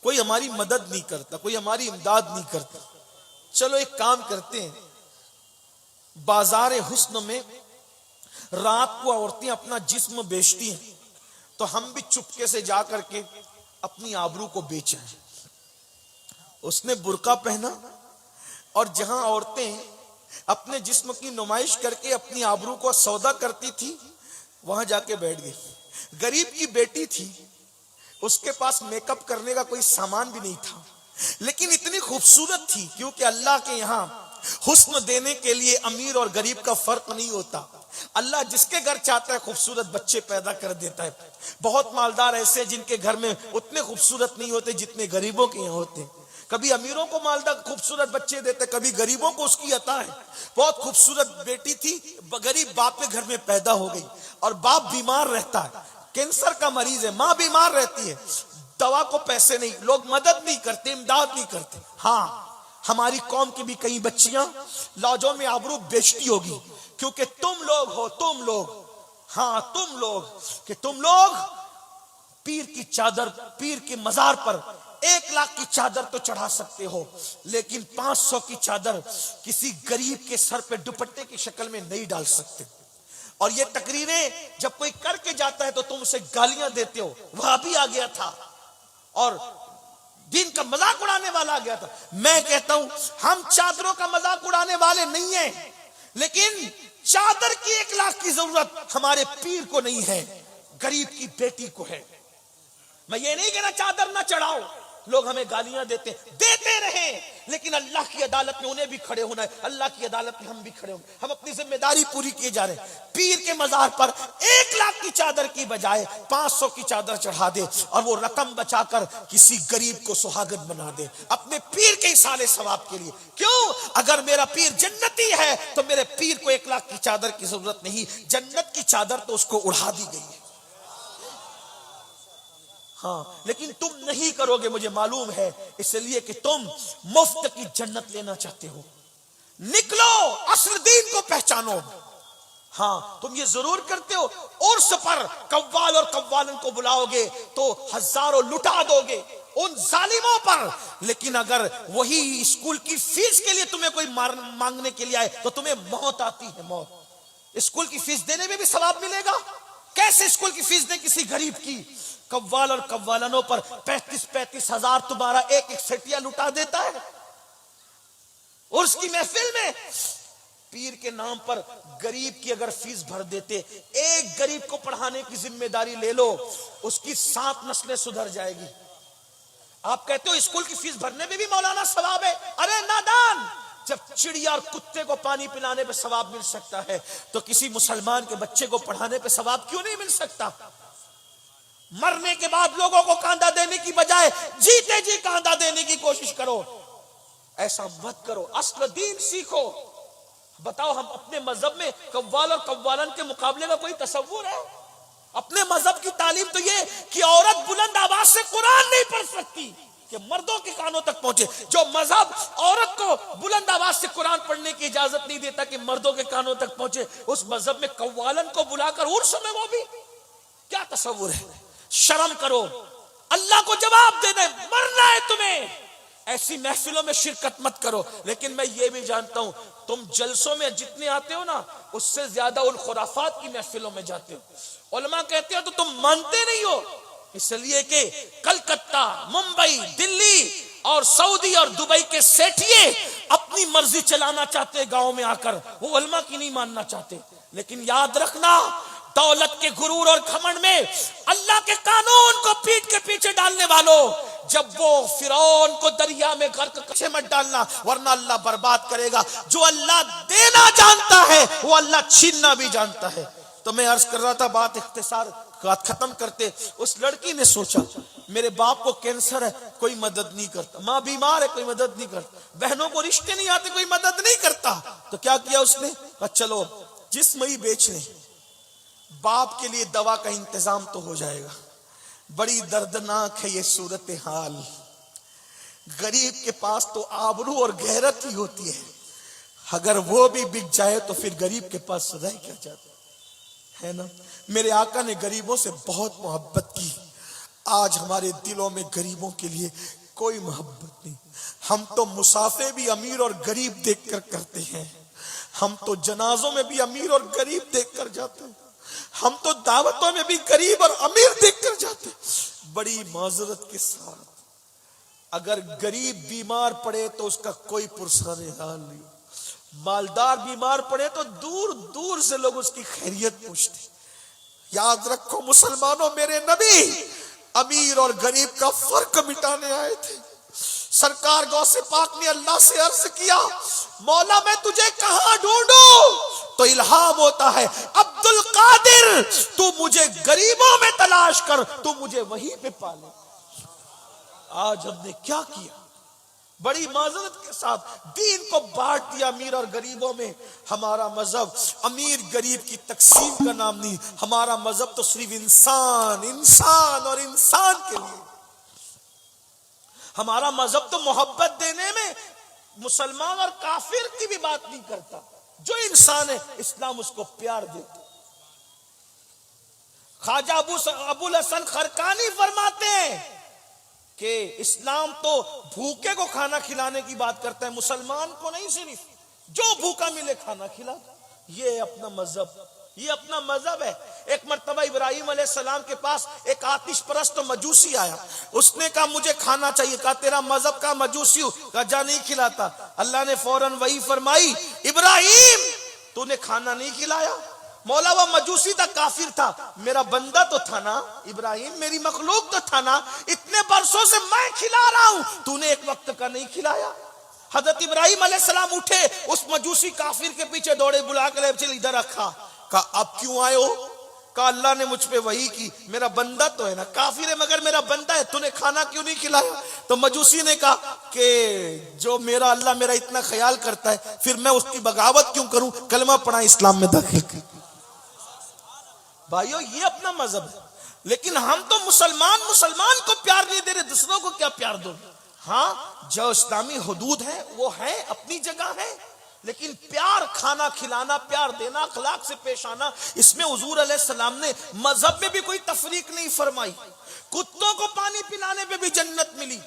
[SPEAKER 1] کوئی ہماری مدد نہیں کرتا, کوئی ہماری امداد نہیں کرتا. چلو ایک کام کرتے ہیں, بازار حسن میں رات کو عورتیں اپنا جسم بیچتی ہیں, تو ہم بھی چپکے سے جا کر کے اپنی آبرو کو بیچیں. اس نے برقع پہنا اور جہاں عورتیں اپنے جسم کی نمائش کر کے اپنی آبرو کو سودا کرتی تھی وہاں جا کے بیٹھ گئی. غریب کی بیٹی تھی, اس کے پاس میک اپ کرنے کا کوئی سامان بھی نہیں تھا, لیکن اتنی خوبصورت تھی, کیونکہ اللہ کے یہاں حسن دینے کے لیے امیر اور غریب کا فرق نہیں ہوتا. اللہ جس کے گھر چاہتا ہے خوبصورت بچے پیدا کر دیتا ہے. بہت مالدار ایسے جن کے گھر میں اتنے خوبصورت نہیں ہوتے جتنے غریبوں کے یہاں ہوتے. کبھی امیروں کو مالدار خوبصورت بچے دیتے, کبھی غریبوں کو اس کی عطا ہے. بہت خوبصورت بیٹی تھی, غریب باپ کے گھر میں پیدا ہو گئی, اور باپ بیمار رہتا ہے, کینسر کا مریض ہے, ماں بیمار رہتی ہے, دوا کو پیسے نہیں, لوگ مدد نہیں کرتے, امداد نہیں کرتے. ہاں ہماری قوم کی بھی کئی بچیاں لاجوں میں آبرو بیچتی ہوگی, کیونکہ تم لوگ ہو, تم لوگ, ہاں تم لوگ, کہ تم لوگ پیر کی چادر, پیر کے مزار پر 1 لاکھ کی چادر تو چڑھا سکتے ہو, لیکن 500 کی چادر کسی غریب کے سر پہ دوپٹے کی شکل میں نہیں ڈال سکتے. اور یہ تقریریں جب کوئی کر کے جاتا ہے تو تم اسے گالیاں دیتے ہو. وہاں بھی آ گیا تھا اور دین کا مذاق اڑانے والا آ گیا تھا. میں کہتا ہوں ہم چادروں کا مذاق اڑانے والے نہیں ہیں, لیکن چادر کی 1 لاکھ کی ضرورت ہمارے پیر کو نہیں ہے, غریب کی بیٹی کو ہے. میں یہ نہیں کہنا چادر نہ چڑھاؤ, لوگ ہمیں گالیاں دیتے رہیں, لیکن اللہ کی عدالت میں انہیں بھی کھڑے ہونا ہے, اللہ کی عدالت میں ہم بھی کھڑے ہوں. ہم اپنی ذمہ داری پوری کیے جا رہے ہیں. پیر کے مزار پر 1 لاکھ 1,00,000 کی چادر کی بجائے 500 کی چادر چڑھا دے اور وہ رقم بچا کر کسی غریب کو سہاگن بنا دے اپنے پیر کے ایصال ثواب کے لیے. کیوں؟ اگر میرا پیر جنتی ہے تو میرے پیر کو 1,00,000 کی چادر کی ضرورت نہیں، جنت کی چادر تو اس کو اڑا دی گئی ہے. ہاں لیکن تم نہیں کرو گے، مجھے معلوم ہے، اس لیے کہ تم مفت کی جنت لینا چاہتے ہو. نکلو، اصل دین کو پہچانو. ہاں تم یہ ضرور کرتے ہو، عرس پر قوال اور قوالن کو بلاؤ گے تو ہزاروں لٹا دو گے ان ظالموں پر، لیکن اگر وہی اسکول کی فیس کے لیے تمہیں کوئی مانگنے کے لیے آئے تو تمہیں موت آتی ہے. موت. اسکول کی فیس دینے میں بھی ثواب ملے گا. کیسے اسکول کی فیس دیں کسی غریب کی؟ قوال اور قوالنوں پر 35 ہزار تمہارا ایک سٹیا لٹا دیتا ہے. اور اس کی محفل میں پیر کے نام پر غریب کی اگر فیس بھر دیتے، ایک غریب کو پڑھانے کی ذمہ داری لے لو، اس کی 7 نسلیں سدھر جائے گی. آپ کہتے ہو اسکول کی فیس بھرنے میں بھی مولانا ثواب ہے. ارے نادان، جب چڑیا اور کتے کو پانی پلانے پہ ثواب مل سکتا ہے تو کسی مسلمان کے بچے کو پڑھانے پہ ثواب کیوں نہیں مل سکتا؟ مرنے کے بعد لوگوں کو کاندھا دینے کی بجائے جیتے جی کاندھا دینے کی کوشش کرو. ایسا مت کرو، اصل دین سیکھو. بتاؤ، ہم اپنے مذہب میں قوال اور قوالن کے مقابلے کا کوئی تصور ہے؟ اپنے مذہب کی تعلیم تو یہ کہ عورت بلند آواز سے قرآن نہیں پڑھ سکتی کہ مردوں کے کانوں تک پہنچے. جو مذہب عورت کو بلند آواز سے قرآن پڑھنے کی اجازت نہیں دیتا کہ مردوں کے کانوں تک پہنچے، اس مذہب میں قوالن کو بلا کر عرس میں وہ بھی کیا تصور ہے؟ شرم کرو، اللہ کو جواب دینا ہے، مرنا ہے تمہیں. ایسی محفلوں میں شرکت مت کرو. لیکن میں یہ بھی جانتا ہوں تم جلسوں میں جتنے آتے ہو نا، اس سے زیادہ ان خرافات کی محفلوں میں جاتے ہو. علماء کہتے ہیں تو تم مانتے نہیں ہو، اس لیے کہ کلکتہ، ممبئی، دلی اور سعودی اور دبئی کے سیٹھیے اپنی مرضی چلانا چاہتے گاؤں میں آ کر، وہ علماء کی نہیں ماننا چاہتے. لیکن یاد رکھنا، دولت کے غرور اور گھمنڈ میں اللہ کے قانون کو پیٹ کے پیچھے ڈالنے والوں، جب وہ فرعون کو دریا میں غرق پیچھے مت ڈالنا، ورنہ اللہ برباد کرے گا. جو اللہ دینا جانتا ہے وہ اللہ چھیننا بھی جانتا ہے. تو میں عرض کر رہا تھا، بات اختصار ختم کرتے. اس لڑکی نے سوچا میرے باپ کو کینسر ہے، کوئی مدد نہیں کرتا، ماں بیمار ہے، کوئی مدد نہیں کرتا، بہنوں کو رشتے نہیں آتے، کوئی مدد نہیں کرتا. تو کیا کیا اس نے؟ چلو جسم ہی بیچ لیں، باپ کے لیے دوا کا انتظام تو ہو جائے گا. بڑی دردناک ہے یہ صورتحال. غریب کے پاس تو آبرو اور غیرت ہی ہوتی ہے، اگر وہ بھی بک جائے تو پھر غریب کے پاس رہ کیا جاتا ہے نا. میرے آقا نے غریبوں سے بہت محبت کی. آج ہمارے دلوں میں غریبوں کے لیے کوئی محبت نہیں. ہم تو مسافے بھی امیر اور غریب دیکھ کر کرتے ہیں، ہم تو جنازوں میں بھی امیر اور غریب دیکھ کر جاتے ہیں، ہم تو دعوتوں میں بھی غریب اور امیر دیکھ کر جاتے ہیں. بڑی معذرت کے ساتھ اگر غریب بیمار پڑے تو اس کا کوئی پرسان حال نہیں، مالدار بیمار پڑے تو دور دور سے لوگ اس کی خیریت پوچھتے. یاد رکھو مسلمانوں، میرے نبی امیر اور غریب کا فرق مٹانے آئے تھے. سرکار غوث پاک نے اللہ سے عرض کیا، مولا میں تجھے کہاں ڈھونڈوں؟ تو الہام ہوتا ہے، عبد القادر تو مجھے غریبوں میں تلاش کر، تو مجھے وہیں پہ پالے. آج ہم نے کیا کیا؟ بڑی معذرت کے ساتھ دین کو بانٹ دیا امیر اور غریبوں میں. ہمارا مذہب امیر غریب کی تقسیم کا نام نہیں، ہمارا مذہب تو صرف انسان اور انسان کے لیے. ہمارا مذہب تو محبت دینے میں مسلمان اور کافر کی بھی بات نہیں کرتا. جو انسان ہے اسلام اس کو پیار دیتا. خواجہ ابو الحسن خرقانی فرماتے ہیں کہ اسلام تو بھوکے کو کھانا کھلانے کی بات کرتا ہے، مسلمان کو نہیں، صرف جو بھوکا ملے کھانا کھلاتا. یہ اپنا مذہب ہے. ایک مرتبہ ابراہیم علیہ السلام کے پاس ایک آتش پرست مجوسی آیا. اس نے کہا مجھے کھانا چاہیے. کہا تیرا مذہب کا مجوسی ہوں. کہا جا نہیں کھلاتا. اللہ نے فوراً وہی فرمائی، ابراہیم تو نے کھانا نہیں کھلایا. مولا وہ مجوسی تھا، کافر تھا، میرا بندہ تو تھا نا ابراہیم، میری مخلوق تو تھا نا، اتنے برسوں سے میں کھلا رہا ہوں، تو نے ایک وقت کا نہیں کھلایا. حضرت ابراہیم علیہ السلام اٹھے، اس مجوسی کافر کے پیچھے دوڑے، بلا کے لے چل ادھر رکھا. کہا اب کیوں آئے ہو؟ کہا اللہ نے مجھ پہ وحی کی، میرا بندہ تو ہے نا، کافر ہے مگر میرا بندہ ہے، تو نے کھانا کیوں نہیں کھلایا؟ تو مجوسی نے کہا کہ جو میرا اللہ میرا اتنا خیال کرتا ہے پھر میں اس کی بغاوت کیوں کروں، کلمہ پڑھا اسلام میں داخل کر۔ بھائیو یہ اپنا مذہب ہے، لیکن ہم تو مسلمان کو پیار نہیں دے رہے، دوسروں کو کیا پیار دو؟ ہاں جو اسلامی حدود ہیں وہ ہے، اپنی جگہ ہے، لیکن پیار کھانا کھلانا، پیار دینا، اخلاق سے پیش آنا، اس میں حضور علیہ السلام نے مذہب میں بھی کوئی تفریق نہیں فرمائی۔ کتوں کو پانی پلانے پہ بھی جنت ملی،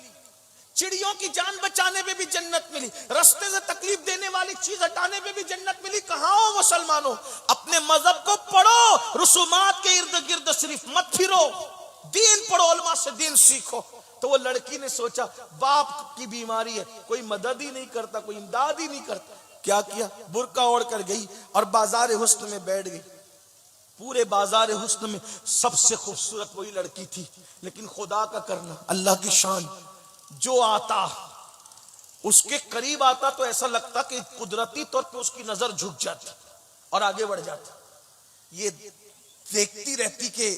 [SPEAKER 1] چڑیوں کی جان بچانے پہ بھی جنت ملی، رستے سے تکلیف دینے والی چیز ہٹانے پہ بھی جنت ملی۔ کہاں ہو مسلمانوں؟ اپنے مذہب کو پڑھو، رسومات کے ارد گرد صرف مت پھرو، دین پڑھو، علماء سے دین سیکھو۔ تو وہ لڑکی نے سوچا باپ کی بیماری ہے، کوئی مدد ہی نہیں کرتا، کوئی امداد ہی نہیں کرتا، کیا کیا؟ برقع اوڑھ کر گئی اور بازار حسن میں بیٹھ گئی۔ پورے بازار حسن میں سب سے خوبصورت وہی لڑکی تھی، لیکن خدا کا کرنا، اللہ کی شان، جو آتا اس کے قریب آتا تو ایسا لگتا کہ قدرتی طور پہ اس کی نظر جھک جاتی اور آگے بڑھ جاتا۔ یہ دیکھتی رہتی کہ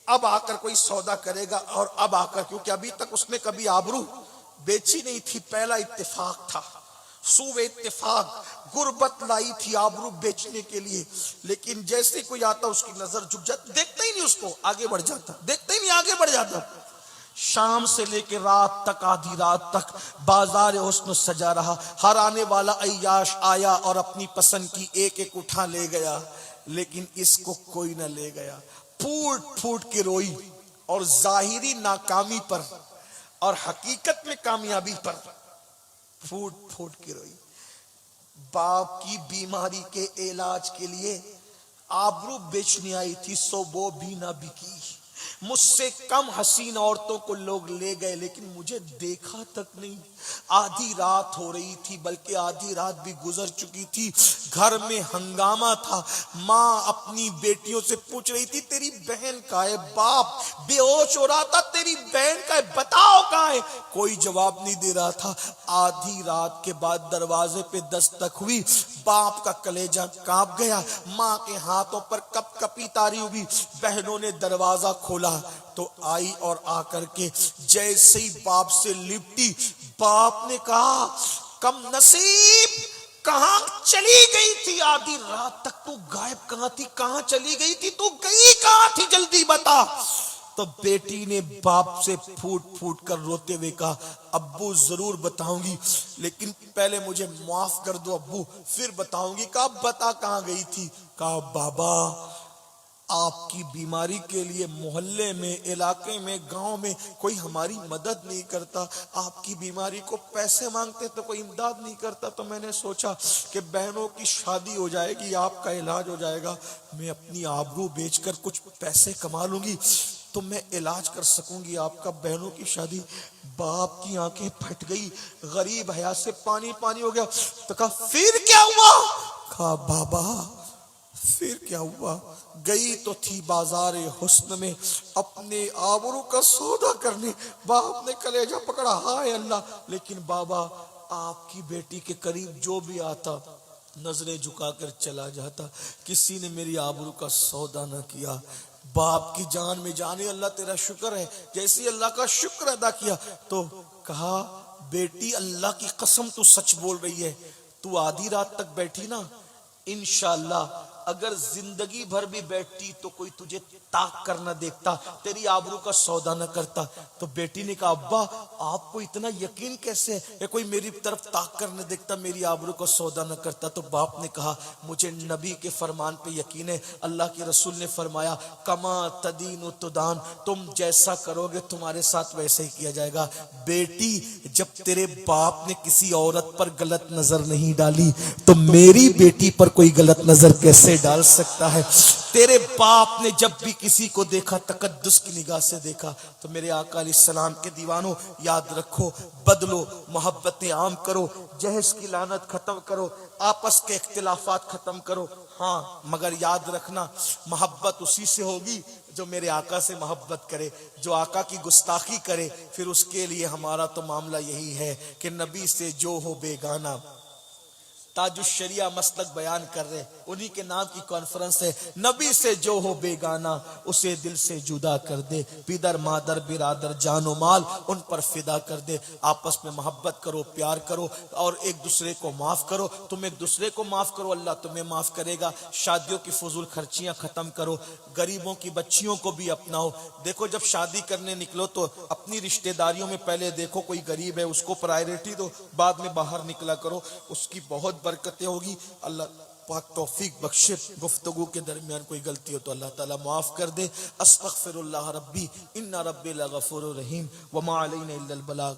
[SPEAKER 1] اب آ کر کوئی سودا کرے گا، اور اب آ کر، کیونکہ ابھی تک اس نے کبھی آبرو بیچی نہیں تھی، پہلا اتفاق تھا، سوء اتفاق، غربت لائی تھی آبرو بیچنے کے لیے، لیکن جیسے کوئی آتا اس کی نظر جھک جاتی، دیکھتا ہی نہیں اس کو، آگے بڑھ جاتا، دیکھتا ہی نہیں آگے بڑھ جاتا۔ شام سے لے کے رات تک، آدھی رات تک بازار حسن سجا رہا، ہر آنے والا عیاش آیا اور اپنی پسند کی ایک ایک اٹھا لے گیا، لیکن اس کو کوئی نہ لے گیا۔ پھوٹ پھوٹ کے روئی، اور ظاہری ناکامی پر اور حقیقت میں کامیابی پر پھوٹ پھوٹ کے روئی۔ باپ کی بیماری کے علاج کے لیے آبرو بیچنے آئی تھی، سو وہ بھی نہ بکی۔ مجھ سے کم حسین عورتوں کو لوگ لے گئے، لیکن مجھے دیکھا تک نہیں۔ آدھی رات ہو رہی تھی، بلکہ آدھی رات بھی گزر چکی تھی، گھر میں ہنگامہ تھا۔ ماں اپنی بیٹیوں سے پوچھ رہی تھی تیری بہن کہاں ہے؟ باپ بے ہوش ہو رہا تھا تیری بہن کہاں ہے؟ بتاؤ کہاں ہے؟ کوئی جواب نہیں دے رہا تھا۔ آدھی رات کے بعد دروازے پہ دستک ہوئی، باپ کا کلیجہ کانپ گیا، ماں کے ہاتھوں پر کپ کپی تاری ہوئی۔ بہنوں نے دروازہ کھولا تو آئی، اور آ کر کے جیسے ہی باپ سے لپٹی، باپ نے کہا کم نصیب کہاں چلی گئی تھی؟ آدھی رات تک تو غائب کہاں تھی؟ کہاں چلی گئی تھی؟ تو گئی کہاں تھی؟ جلدی بتا۔ تو بیٹی نے باپ سے پھوٹ پھوٹ کر روتے ہوئے کہا ابو ضرور بتاؤں گی، لیکن پہلے مجھے معاف کر دو ابو، پھر بتاؤں گی۔ کہا بتا کہاں گئی تھی؟ کہا بابا آپ کی بیماری کے لیے محلے میں، علاقے میں، گاؤں میں کوئی ہماری مدد نہیں کرتا، آپ کی بیماری کو پیسے مانگتے تو کوئی امداد نہیں کرتا، تو میں نے سوچا کہ بہنوں کی شادی ہو جائے گی، آپ کا علاج ہو جائے گا، میں اپنی آبرو بیچ کر کچھ پیسے کما لوں گی تو میں علاج کر سکوں گی آپ کا، بہنوں کی شادی۔ باپ کی آنکھیں پھٹ گئی، غریب حیا سے پانی پانی ہو گیا۔ تو کہا پھر کیا ہوا؟ کہا بابا پھر کیا ہوا؟ گئی تو تھی بازار حسن میں اپنے آبرو کا سودا کرنے۔ باپ نے کلیجہ پکڑا، ہائے اللہ، لیکن بابا آپ کی بیٹی کے قریب جو بھی آتا نظریں جھکا کر چلا جاتا، کسی نے میری آبرو کا سودا نہ کیا۔ باپ کی جان میں جانے، اللہ تیرا شکر ہے۔ جیسے اللہ کا شکر ادا کیا تو کہا بیٹی اللہ کی قسم تو سچ بول رہی ہے، تو آدھی رات تک بیٹھی نا، انشاءاللہ اگر زندگی بھر بھی بیٹھتی تو کوئی تجھے تاک کر نہ دیکھتا، تیری آبرو کا سودا نہ کرتا۔ تو بیٹی نے کہا ابا آپ کو اتنا یقین کیسے ہے کہ کوئی میری طرف تاک کر نہ دیکھتا، میری آبرو کا سودا نہ کرتا؟ تو باپ نے کہا مجھے نبی کے فرمان پہ یقین ہے، اللہ کے رسول نے فرمایا کما تدین تدان، تم جیسا کرو گے تمہارے ساتھ ویسے ہی کیا جائے گا۔ بیٹی جب تیرے باپ نے کسی عورت پر غلط نظر نہیں ڈالی تو میری بیٹی پر کوئی غلط نظر کیسے ڈال سکتا ہے؟ تیرے باپ نے جب بھی کسی کو دیکھا تقدس کی نگاہ سے دیکھا۔ تو میرے آقا علیہ السلام کے دیوانوں یاد رکھو، بدلو، محبتیں عام کرو، جہیز کی لعنت ختم کرو، آپس کے اختلافات ختم کرو، ہاں مگر یاد رکھنا محبت اسی سے ہوگی جو میرے آقا سے محبت کرے۔ جو آقا کی گستاخی کرے پھر اس کے لیے ہمارا تو معاملہ یہی ہے کہ نبی سے جو ہو بیگانہ تاج الشریعہ مسلک بیان کر رہے، انہی کے نام کی کانفرنس ہے۔ نبی سے جو ہو بیگانہ اسے دل سے جدا کر دے، پیدر مادر برادر جان و مال ان پر فدا کر دے۔ آپس میں محبت کرو، پیار کرو اور ایک دوسرے کو معاف کرو۔ تم ایک دوسرے کو معاف کرو، اللہ تمہیں معاف کرے گا۔ شادیوں کی فضول خرچیاں ختم کرو، غریبوں کی بچیوں کو بھی اپناؤ۔ دیکھو جب شادی کرنے نکلو تو اپنی رشتہ داریوں میں پہلے دیکھو کوئی غریب ہے اس کو پرائرٹی دو، بعد میں باہر نکلا کرو، اس کی بہت برکتیں ہوگی۔ اللہ پاک توفیق بخشے، گفتگو کے درمیان کوئی غلطی ہو تو اللہ تعالیٰ معاف کر دے۔ استغفر اللہ ربی ان ربی لغفور رحیم وما علینا الا البلاغ۔